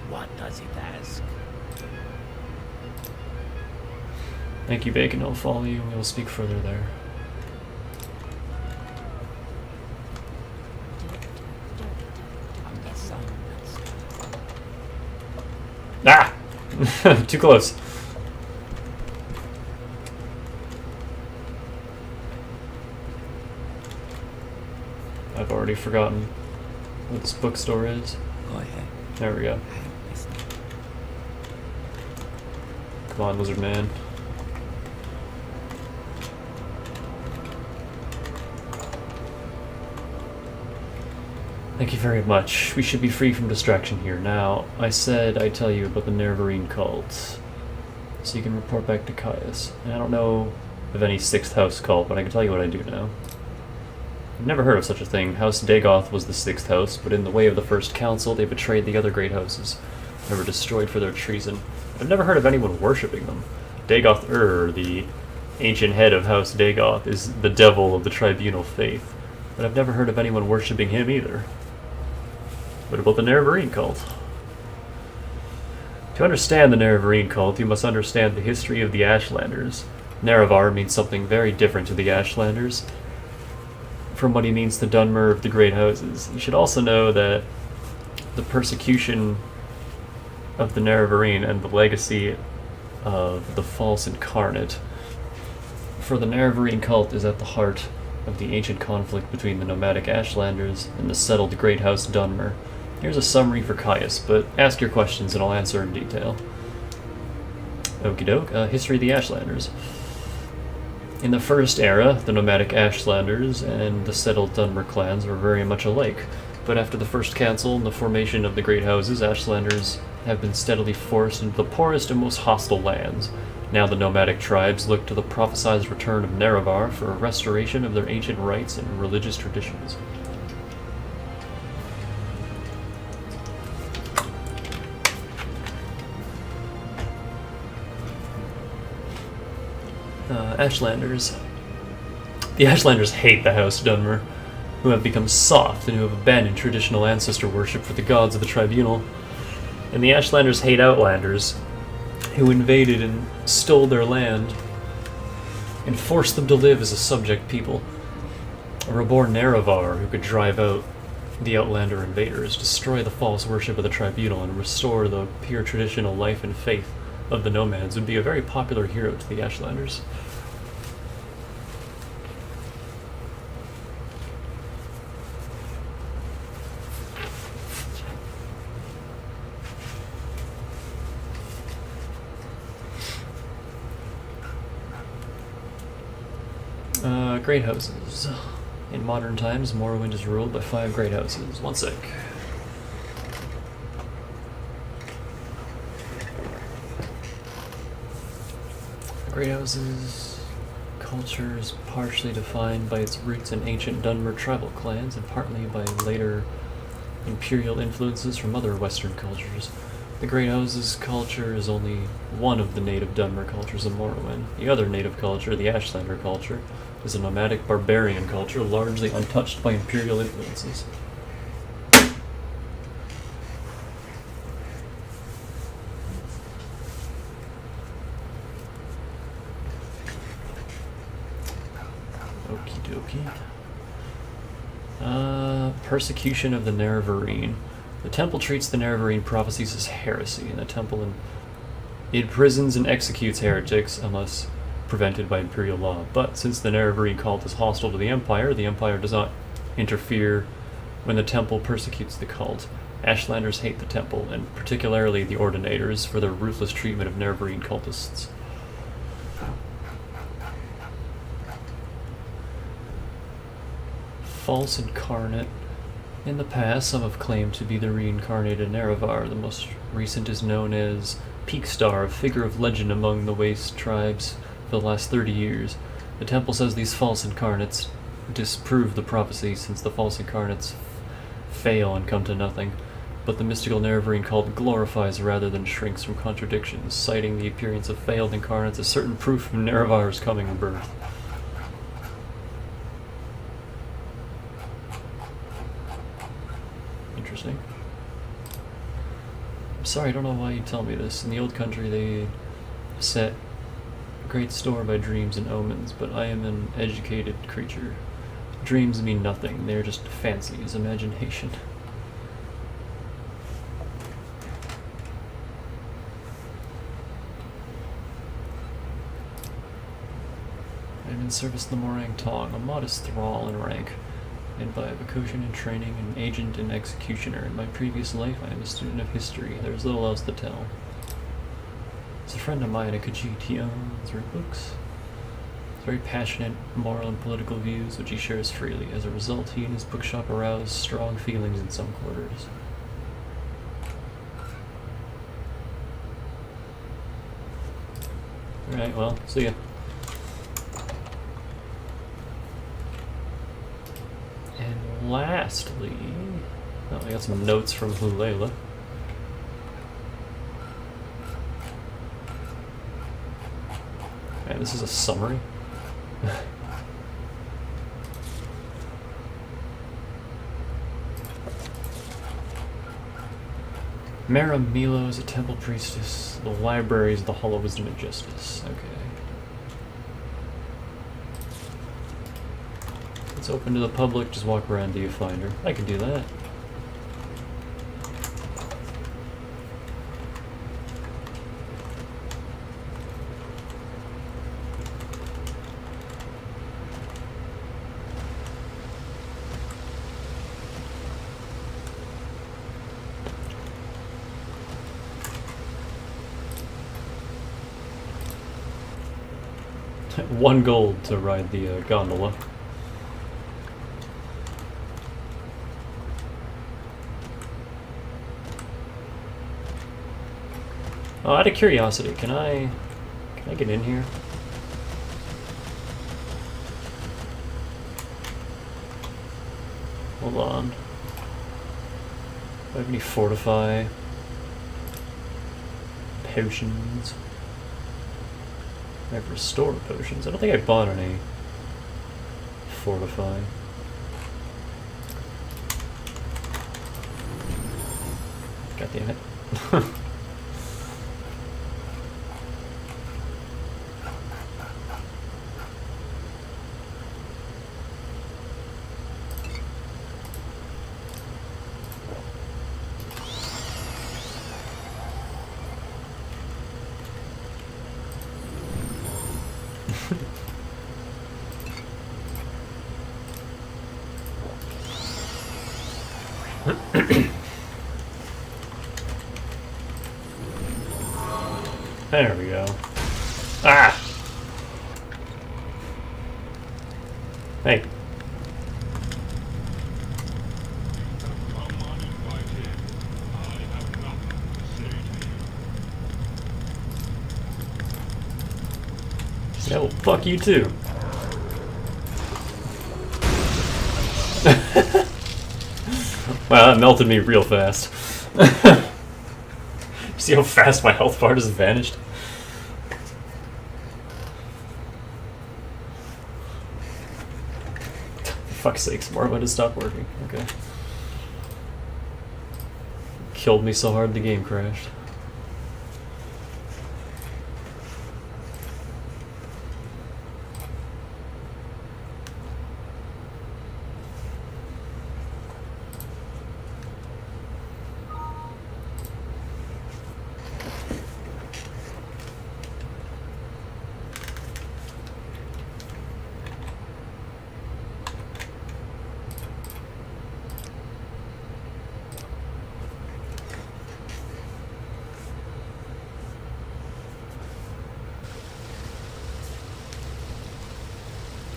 What does it ask? Thank you, Bacon. I'll follow you and we will speak further there. I'm the sun Ah! that's Too close. I've already forgotten what this bookstore is. Go ahead. There we go. I am listening. Come on, lizard man. Thank you very much. We should be free from distraction here. Now, I said I'd tell you about the Nervarine cult, so you can report back to Caius. And I don't know of any Sixth House cult, but I can tell you what I do know. I've never heard of such a thing. House Dagoth was the Sixth House, but in the way of the First Council, they betrayed the other great houses and were destroyed for their treason. I've never heard of anyone worshipping them. Dagoth the ancient head of House Dagoth, is the devil of the tribunal faith, but I've never heard of anyone worshipping him either. What about the Nervarine cult? To understand the Nervarine cult, you must understand the history of the Ashlanders. Nerevar means something very different to the Ashlanders from what he means to Dunmer of the Great Houses. You should also know that the persecution of the Nervarine and the legacy of the false incarnate for the Nervarine cult is at the heart of the ancient conflict between the nomadic Ashlanders and the settled Great House Dunmer. Here's a summary for Caius, but ask your questions and I'll answer in detail. Okie doke. History of the Ashlanders. In the First Era, the nomadic Ashlanders and the settled Dunmer clans were very much alike, but after the First Council and the formation of the Great Houses, Ashlanders have been steadily forced into the poorest and most hostile lands. Now the nomadic tribes look to the prophesied return of Nerevar for a restoration of their ancient rites and religious traditions. Ashlanders. The Ashlanders hate the House Dunmer, who have become soft and who have abandoned traditional ancestor worship for the gods of the tribunal. And the Ashlanders hate Outlanders, who invaded and stole their land and forced them to live as a subject people. A reborn Nerevar who could drive out the Outlander invaders, destroy the false worship of the tribunal, and restore the pure traditional life and faith of the nomads would be a very popular hero to the Ashlanders. Great houses. In modern times, Morrowind is ruled by 5 great houses. One sec. Great houses culture is partially defined by its roots in ancient Dunmer tribal clans and partly by later imperial influences from other Western cultures. The Great Houses culture is only one of the native Dunmer cultures of Morrowind. The other native culture, the Ashlander culture, is a nomadic barbarian culture largely untouched by imperial influences. Okie dokie. Persecution of the Nervarine. The Temple treats the Nervarine prophecies as heresy, and the Temple imprisons and executes heretics unless prevented by imperial law. But since the Nervarine cult is hostile to the Empire does not interfere when the Temple persecutes the cult. Ashlanders hate the temple, and particularly the Ordinators, for their ruthless treatment of Nerevarine cultists. False incarnate. In the past, some have claimed to be the reincarnated Nerevar. The most recent is known as Peakstar, a figure of legend among the Waste tribes for the last 30 years. The temple says these false incarnates disprove the prophecy, since the false incarnates fail and come to nothing. But the mystical Nerevarine cult glorifies rather than shrinks from contradictions, citing the appearance of failed incarnates as certain proof of Nerevar's coming birth. Interesting. I'm sorry, I don't know why you tell me this. In the old country, they set great store by dreams and omens, but I am an educated creature. Dreams mean nothing. They are just fancies, imagination. I am in service of the Morang Tong, a modest thrall in rank, and by vocation and training, an agent and executioner. In my previous life, I am a student of history. There is little else to tell. He's a friend of mine at Khajiit. He owns rare books. He's very passionate, moral and political views, which he shares freely. As a result, he and his bookshop arouse strong feelings in some quarters. Alright, well, see ya. And lastly, oh, I got some notes from Hulela. And this is a summary. Mara Milo is a temple priestess. The library is the Hall of Wisdom and Justice. Okay. It's open to the public. Just walk around till you find her. I can do that. One gold to ride the gondola. Oh, out of curiosity, can I get in here? Hold on. Do I have any fortify potions? I have restore potions. I don't think I bought any fortify. God damn it. There we go. Ah! Hey. Yeah, well, fuck you too. Wow, that melted me real fast. See how fast my health bar just vanished? For fuck's sakes, Morrowind has stopped working. Okay. Killed me so hard the game crashed.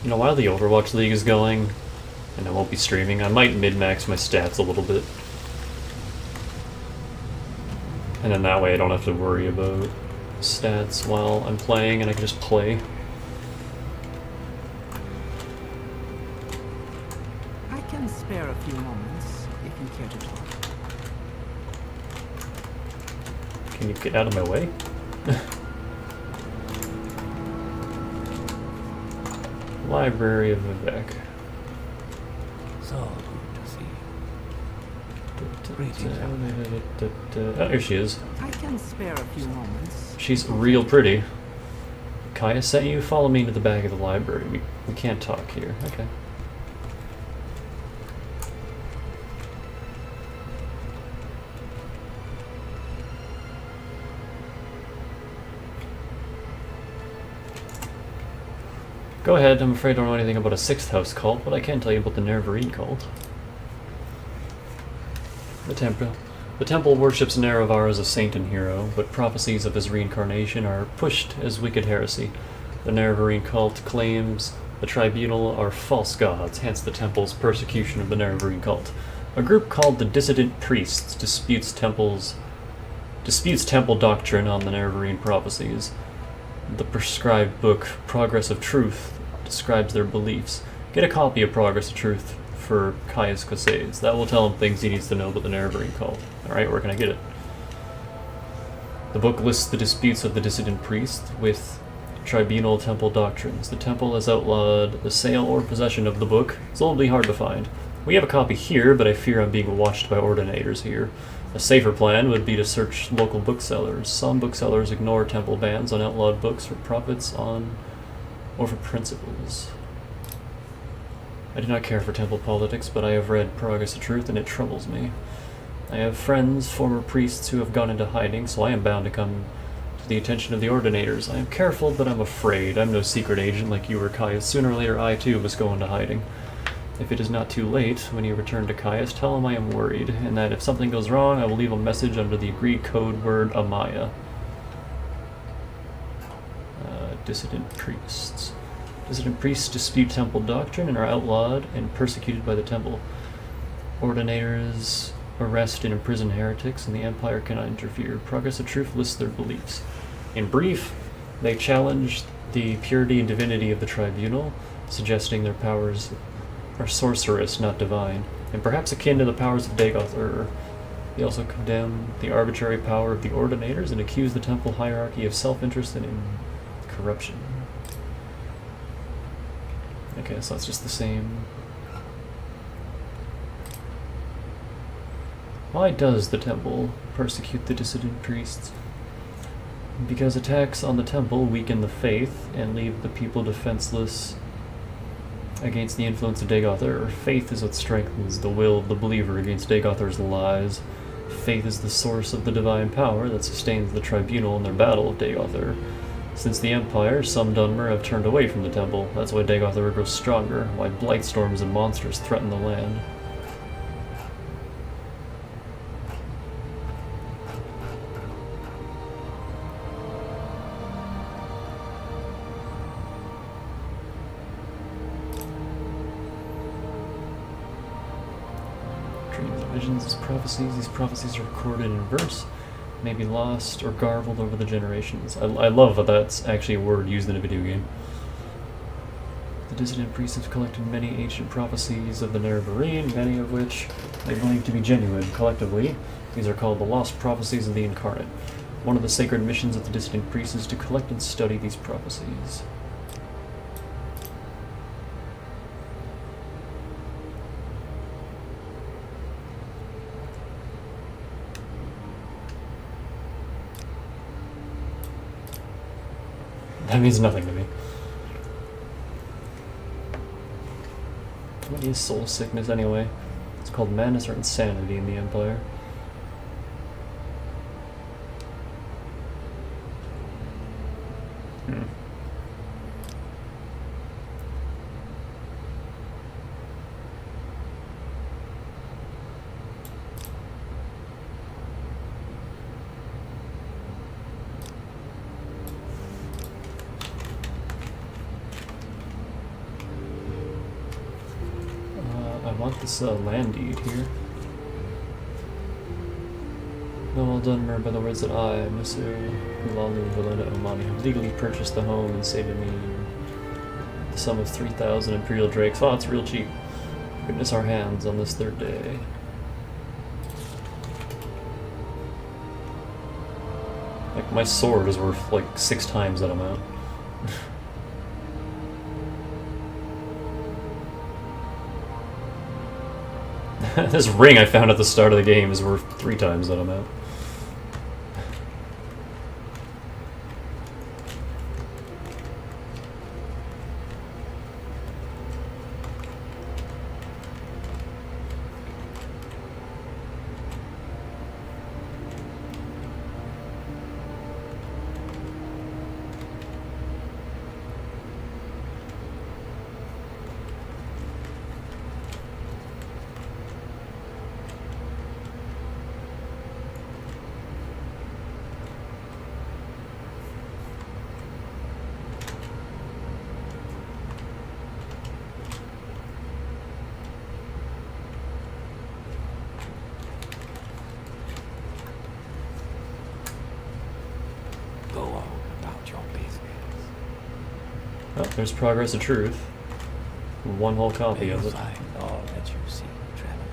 You know, while the Overwatch League is going, and I won't be streaming, I might min-max my stats a little bit. And then that way I don't have to worry about stats while I'm playing, and I can just play. I can spare a few moments if you care to talk. Can you get out of my way? Library of Vivek. So good to see. Greetings, Oh, here she is. I can spare a few moments. She's real pretty. Kaya sent you? Follow me into the back of the library. We can't talk here. Okay. Go ahead, I'm afraid I don't know anything about a sixth house cult, but I can tell you about the Nerevarine cult. The temple worships Nerevar as a saint and hero, but prophecies of his reincarnation are pushed as wicked heresy. The Nerevarine cult claims the tribunal are false gods, hence the temple's persecution of the Nerevarine cult. A group called the Dissident Priests disputes temple doctrine on the Nerevarine prophecies. The prescribed book, Progress of Truth, describes their beliefs. Get a copy of Progress of Truth for Caius Casades. That will tell him things he needs to know about the Nerevarine cult. Alright, where can I get it? The book lists the disputes of the dissident priest with tribunal temple doctrines. The temple has outlawed the sale or possession of the book, so it'll be hard to find. We have a copy here, but I fear I'm being watched by ordinators here. A safer plan would be to search local booksellers. Some booksellers ignore temple bans on outlawed books for profits or for principles. I do not care for temple politics, but I have read Progress of Truth and it troubles me. I have friends, former priests, who have gone into hiding, so I am bound to come to the attention of the ordinators. I am careful, but I'm afraid. I'm no secret agent like you or Caius. Sooner or later I too must go into hiding. If it is not too late, when you return to Caius, tell him I am worried, and that if something goes wrong, I will leave a message under the agreed code word Amaya. Dissident priests. Dissident priests dispute temple doctrine and are outlawed and persecuted by the temple. Ordinators arrest and imprison heretics, and the Empire cannot interfere. Progress of Truth lists their beliefs. In brief, they challenge the purity and divinity of the tribunal, suggesting their powers are sorcerous, not divine, and perhaps akin to the powers of Dagoth Ur. They also condemn the arbitrary power of the Ordinators and accuse the temple hierarchy of self-interest and corruption. Okay, so that's just the same. Why does the temple persecute the dissident priests? Because attacks on the temple weaken the faith and leave the people defenseless against the influence of Dagoth Ur. Faith is what strengthens the will of the believer against Dagoth Ur's lies. Faith is the source of the divine power that sustains the tribunal in their battle with Dagoth Ur. Since the Empire, some Dunmer have turned away from the temple. That's why Dagoth Ur grows stronger, why blight storms and monsters threaten the land. Dreams and visions as prophecies. These prophecies are recorded in verse, may be lost or garbled over the generations. I love that that's actually a word used in a video game. The dissident priests have collected many ancient prophecies of the Nerevarine, many of which they believe to be genuine. Collectively, these are called the Lost Prophecies of the Incarnate. One of the sacred missions of the dissident priests is to collect and study these prophecies. That means nothing to me. What is soul sickness anyway? It's called madness or insanity in the Empire. this land deed here. No, well done, remember by the words that I, Monsieur Gulalu Valena Omani, have legally purchased the home and saved me the sum of 3,000 Imperial Drakes. Oh, it's real cheap. Witness our hands on this third day. Like, my sword is worth like 6 times that amount. This ring I found at the start of the game is worth 3 times that amount. Go on about your business. Oh, there's Progress of Truth. One whole copy May you of it. find all that you seek, traveler.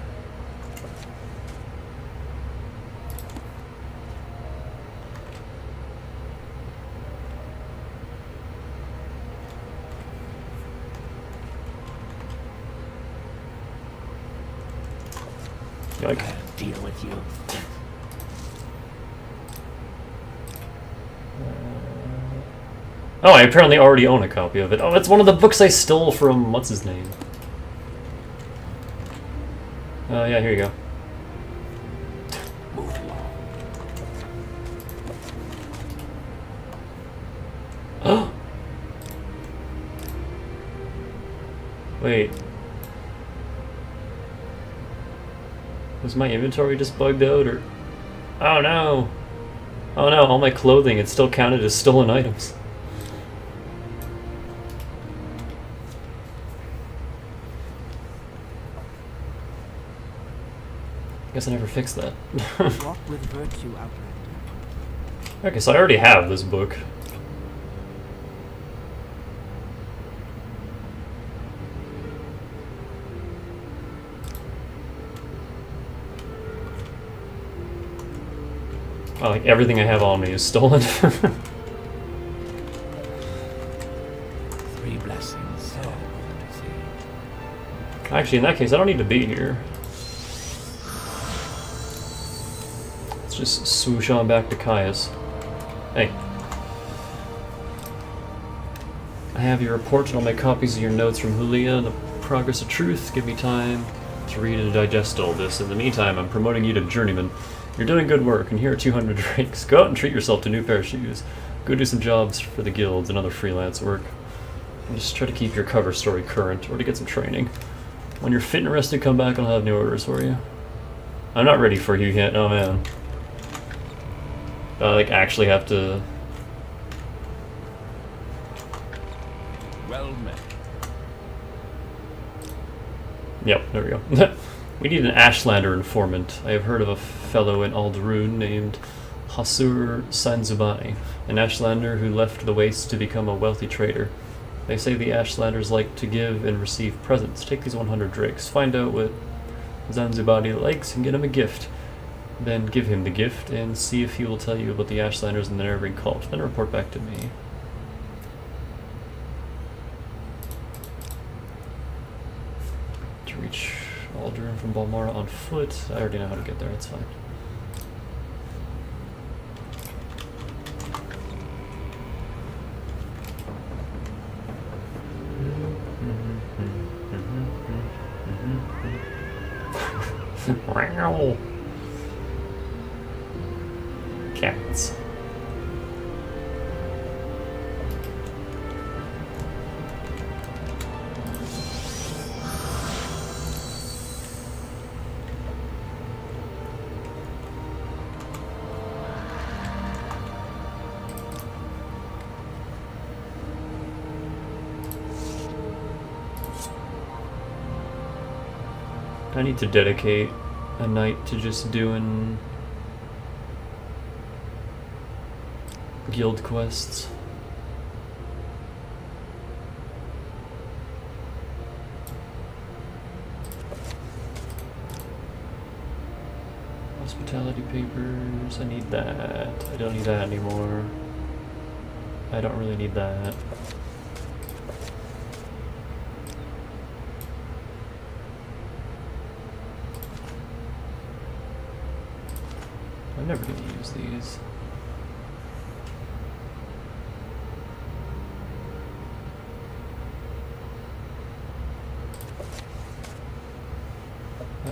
Yikes. I'll deal with you. Oh, I apparently already own a copy of it. Oh, it's one of the books I stole from... what's his name? Yeah, here you go. Move along. Wait. Was my inventory just bugged out, or... Oh no! Oh no, all my clothing, it's still counted as stolen items. Guess I never fixed that. Walk with virtue, Outlander. Okay, so I already have this book. Oh, like everything I have on me is stolen. 3 blessings. So, let's see. Actually, in that case, I don't need to be here. Let's just swoosh on back to Caius. Hey. I have your report and all my copies of your notes from Julia and the Progress of Truth. Give me time to read and digest all this. In the meantime, I'm promoting you to Journeyman. You're doing good work, and here are 200 drinks. Go out and treat yourself to a new pair of shoes. Go do some jobs for the guilds and other freelance work. And just try to keep your cover story current, or to get some training. When you're fit and rested, come back and I'll have new orders for you. I'm not ready for you yet, oh man. I like actually have to... Well met. Yep, there we go. We need an Ashlander informant. I have heard of a fellow in Alderun named Hasur Sanzubani, an Ashlander who left the Waste to become a wealthy trader. They say the Ashlanders like to give and receive presents. Take these 100 drakes, find out what Zanzibari likes, and get him a gift. Then give him the gift, and see if he will tell you about the Ashlanders and the Nerving cult. Then report back to me. To reach Alderun from Balmora on foot. I already know how to get there, it's fine. Wow. Cats. I need to dedicate a night to just doing guild quests. Hospitality papers, I need that. I don't need that anymore. I don't really need that. I'm never going to use these.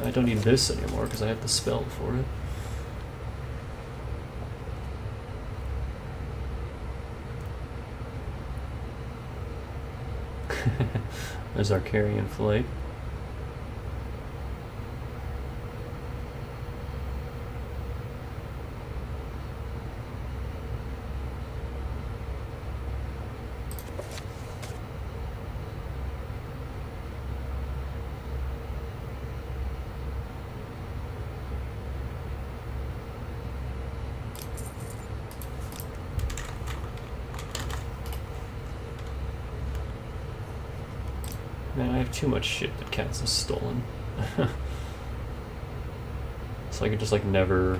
I don't need this anymore because I have the spell for it. There's our carrion flight. Man, I have too much shit that counts as stolen. So I could just like never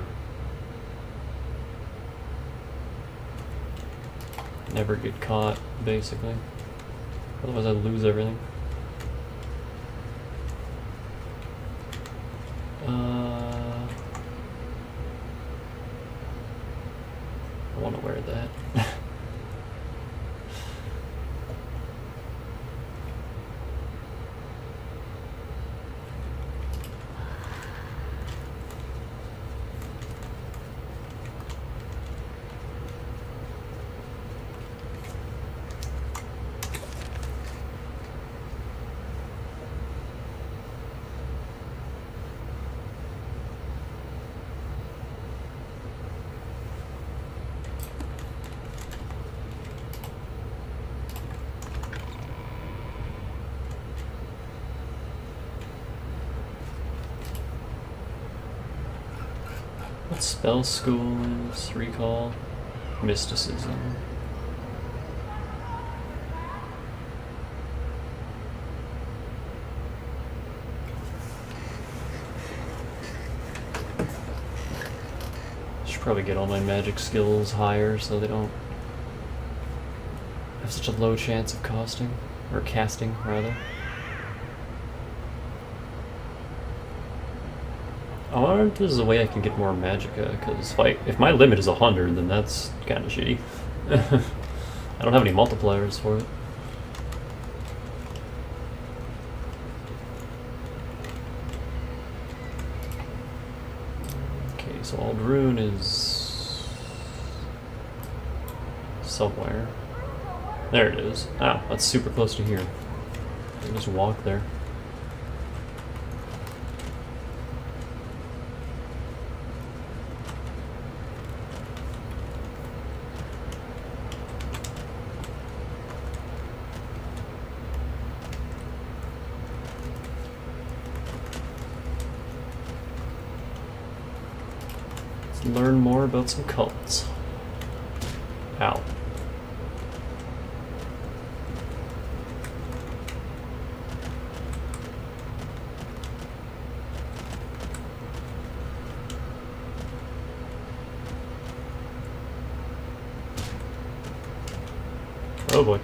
get caught, basically. Otherwise I'd lose everything. I want to wear that. What spell school is recall? Mysticism. Should probably get all my magic skills higher so they don't have such a low chance of casting, rather. I wonder if there's a way I can get more magicka, because if my limit is 100, then that's kind of shitty. I don't have any multipliers for it. Okay, so Aldrune is somewhere. There it is. Ow, that's super close to here. I can just walk there. Learn more about some cults. Ow. Oh boy.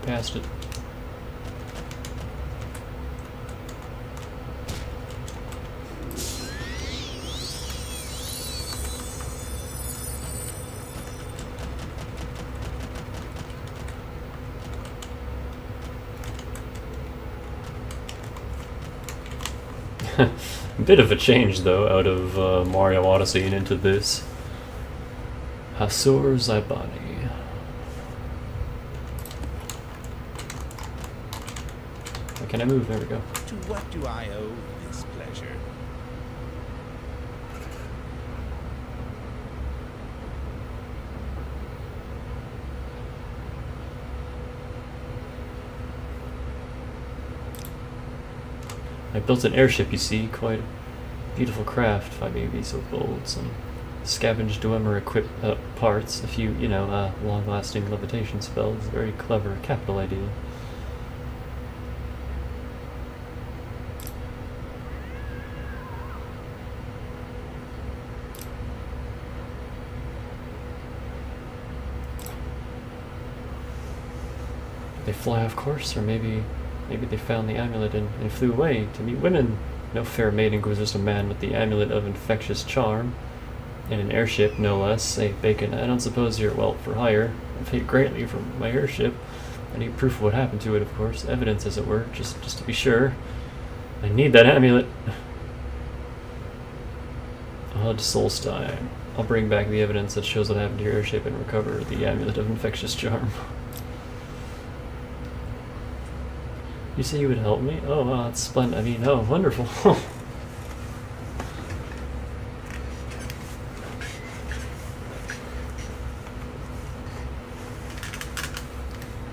Past it. Bit of a change though, out of Mario Odyssey and into this. Hasur Zaibani. Why can't I move? There we go. To what do I owe this pleasure? I built an airship, you see, quite a beautiful craft, if I may be so bold. Some scavenged Dwemer equipped parts, a few, long-lasting levitation spells. Very clever, capital idea. They fly off course, or maybe they found the amulet and flew away to meet women. No fair maiden goes just a man with the amulet of infectious charm. In an airship, no less. Say, Bacon, I don't suppose you're, well, for hire. I paid greatly for my airship. I need proof of what happened to it, of course. Evidence, as it were, just to be sure. I need that amulet. Odd Solstein. I'll bring back the evidence that shows what happened to your airship and recover the amulet of infectious charm. You say you would help me? Oh, wow, that's splendid. I mean, oh, wonderful.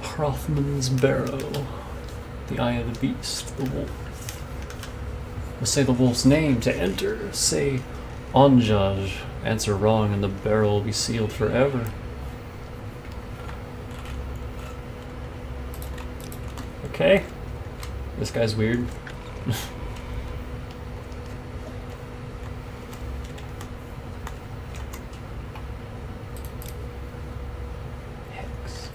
Hrothman's Barrow. The Eye of the Beast. The Wolf. We'll say the wolf's name to enter. Say Onjaj. Answer wrong and the barrel will be sealed forever. Okay. This guy's weird. Hex.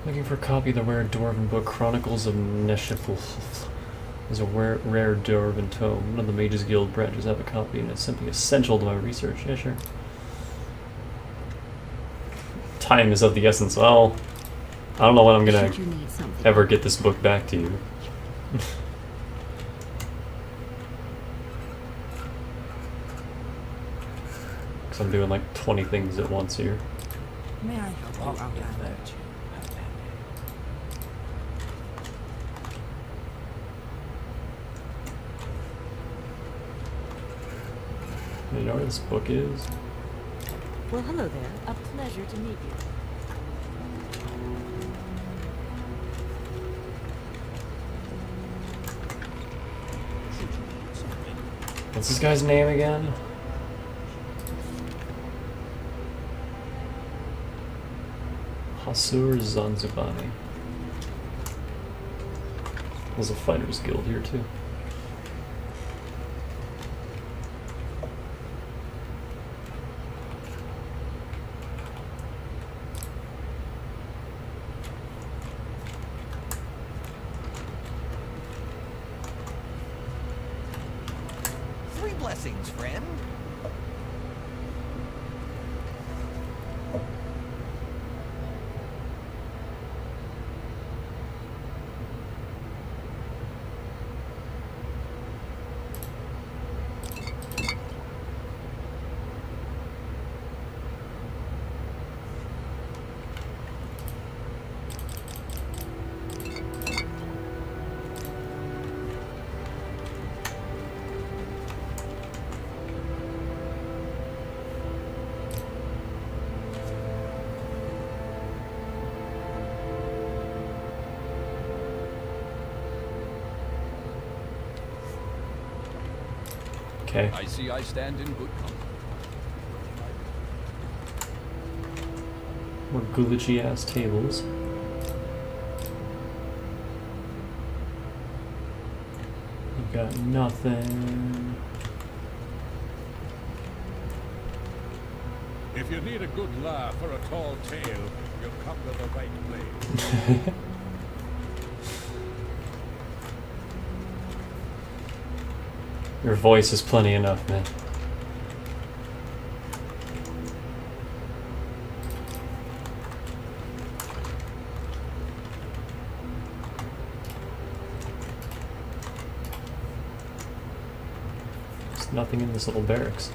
Looking for a copy of the rare Dwarven book, Chronicles of Neshiful. Is a rare Dwarven tome. None of the Mages Guild branches have a copy, and it's simply essential to my research. Yeah, sure. Time is of the essence. Well, I don't know when I'm gonna ever get this book back to you. Because I'm doing like 20 things at once here. May I help you out? You know where this book is? Well, hello there. A pleasure to meet you. What's this guy's name again? Hasur Zanzibani. There's a fighters guild here too. Blessings, friend. Okay. I see I stand in good company. More glitchy ass tables. You got nothing. If you need a good laugh or a tall tale, you've come to the right place. Your voice is plenty enough, man. There's nothing in this little barracks.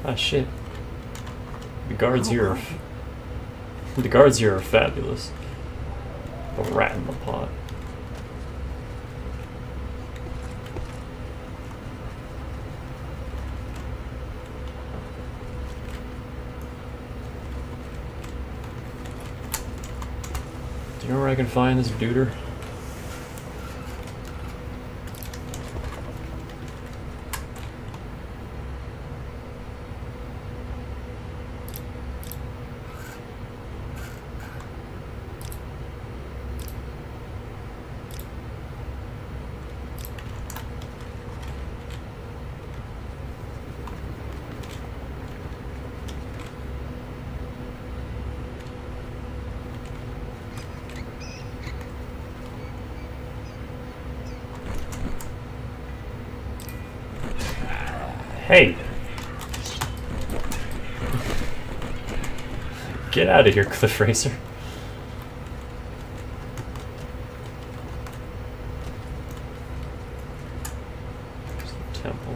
Ah, shit. The guards here are... The guards here are fabulous. A rat in the pot. Do you know where I can find this duder? Hey! Get out of here, Cliff Racer. There's the temple.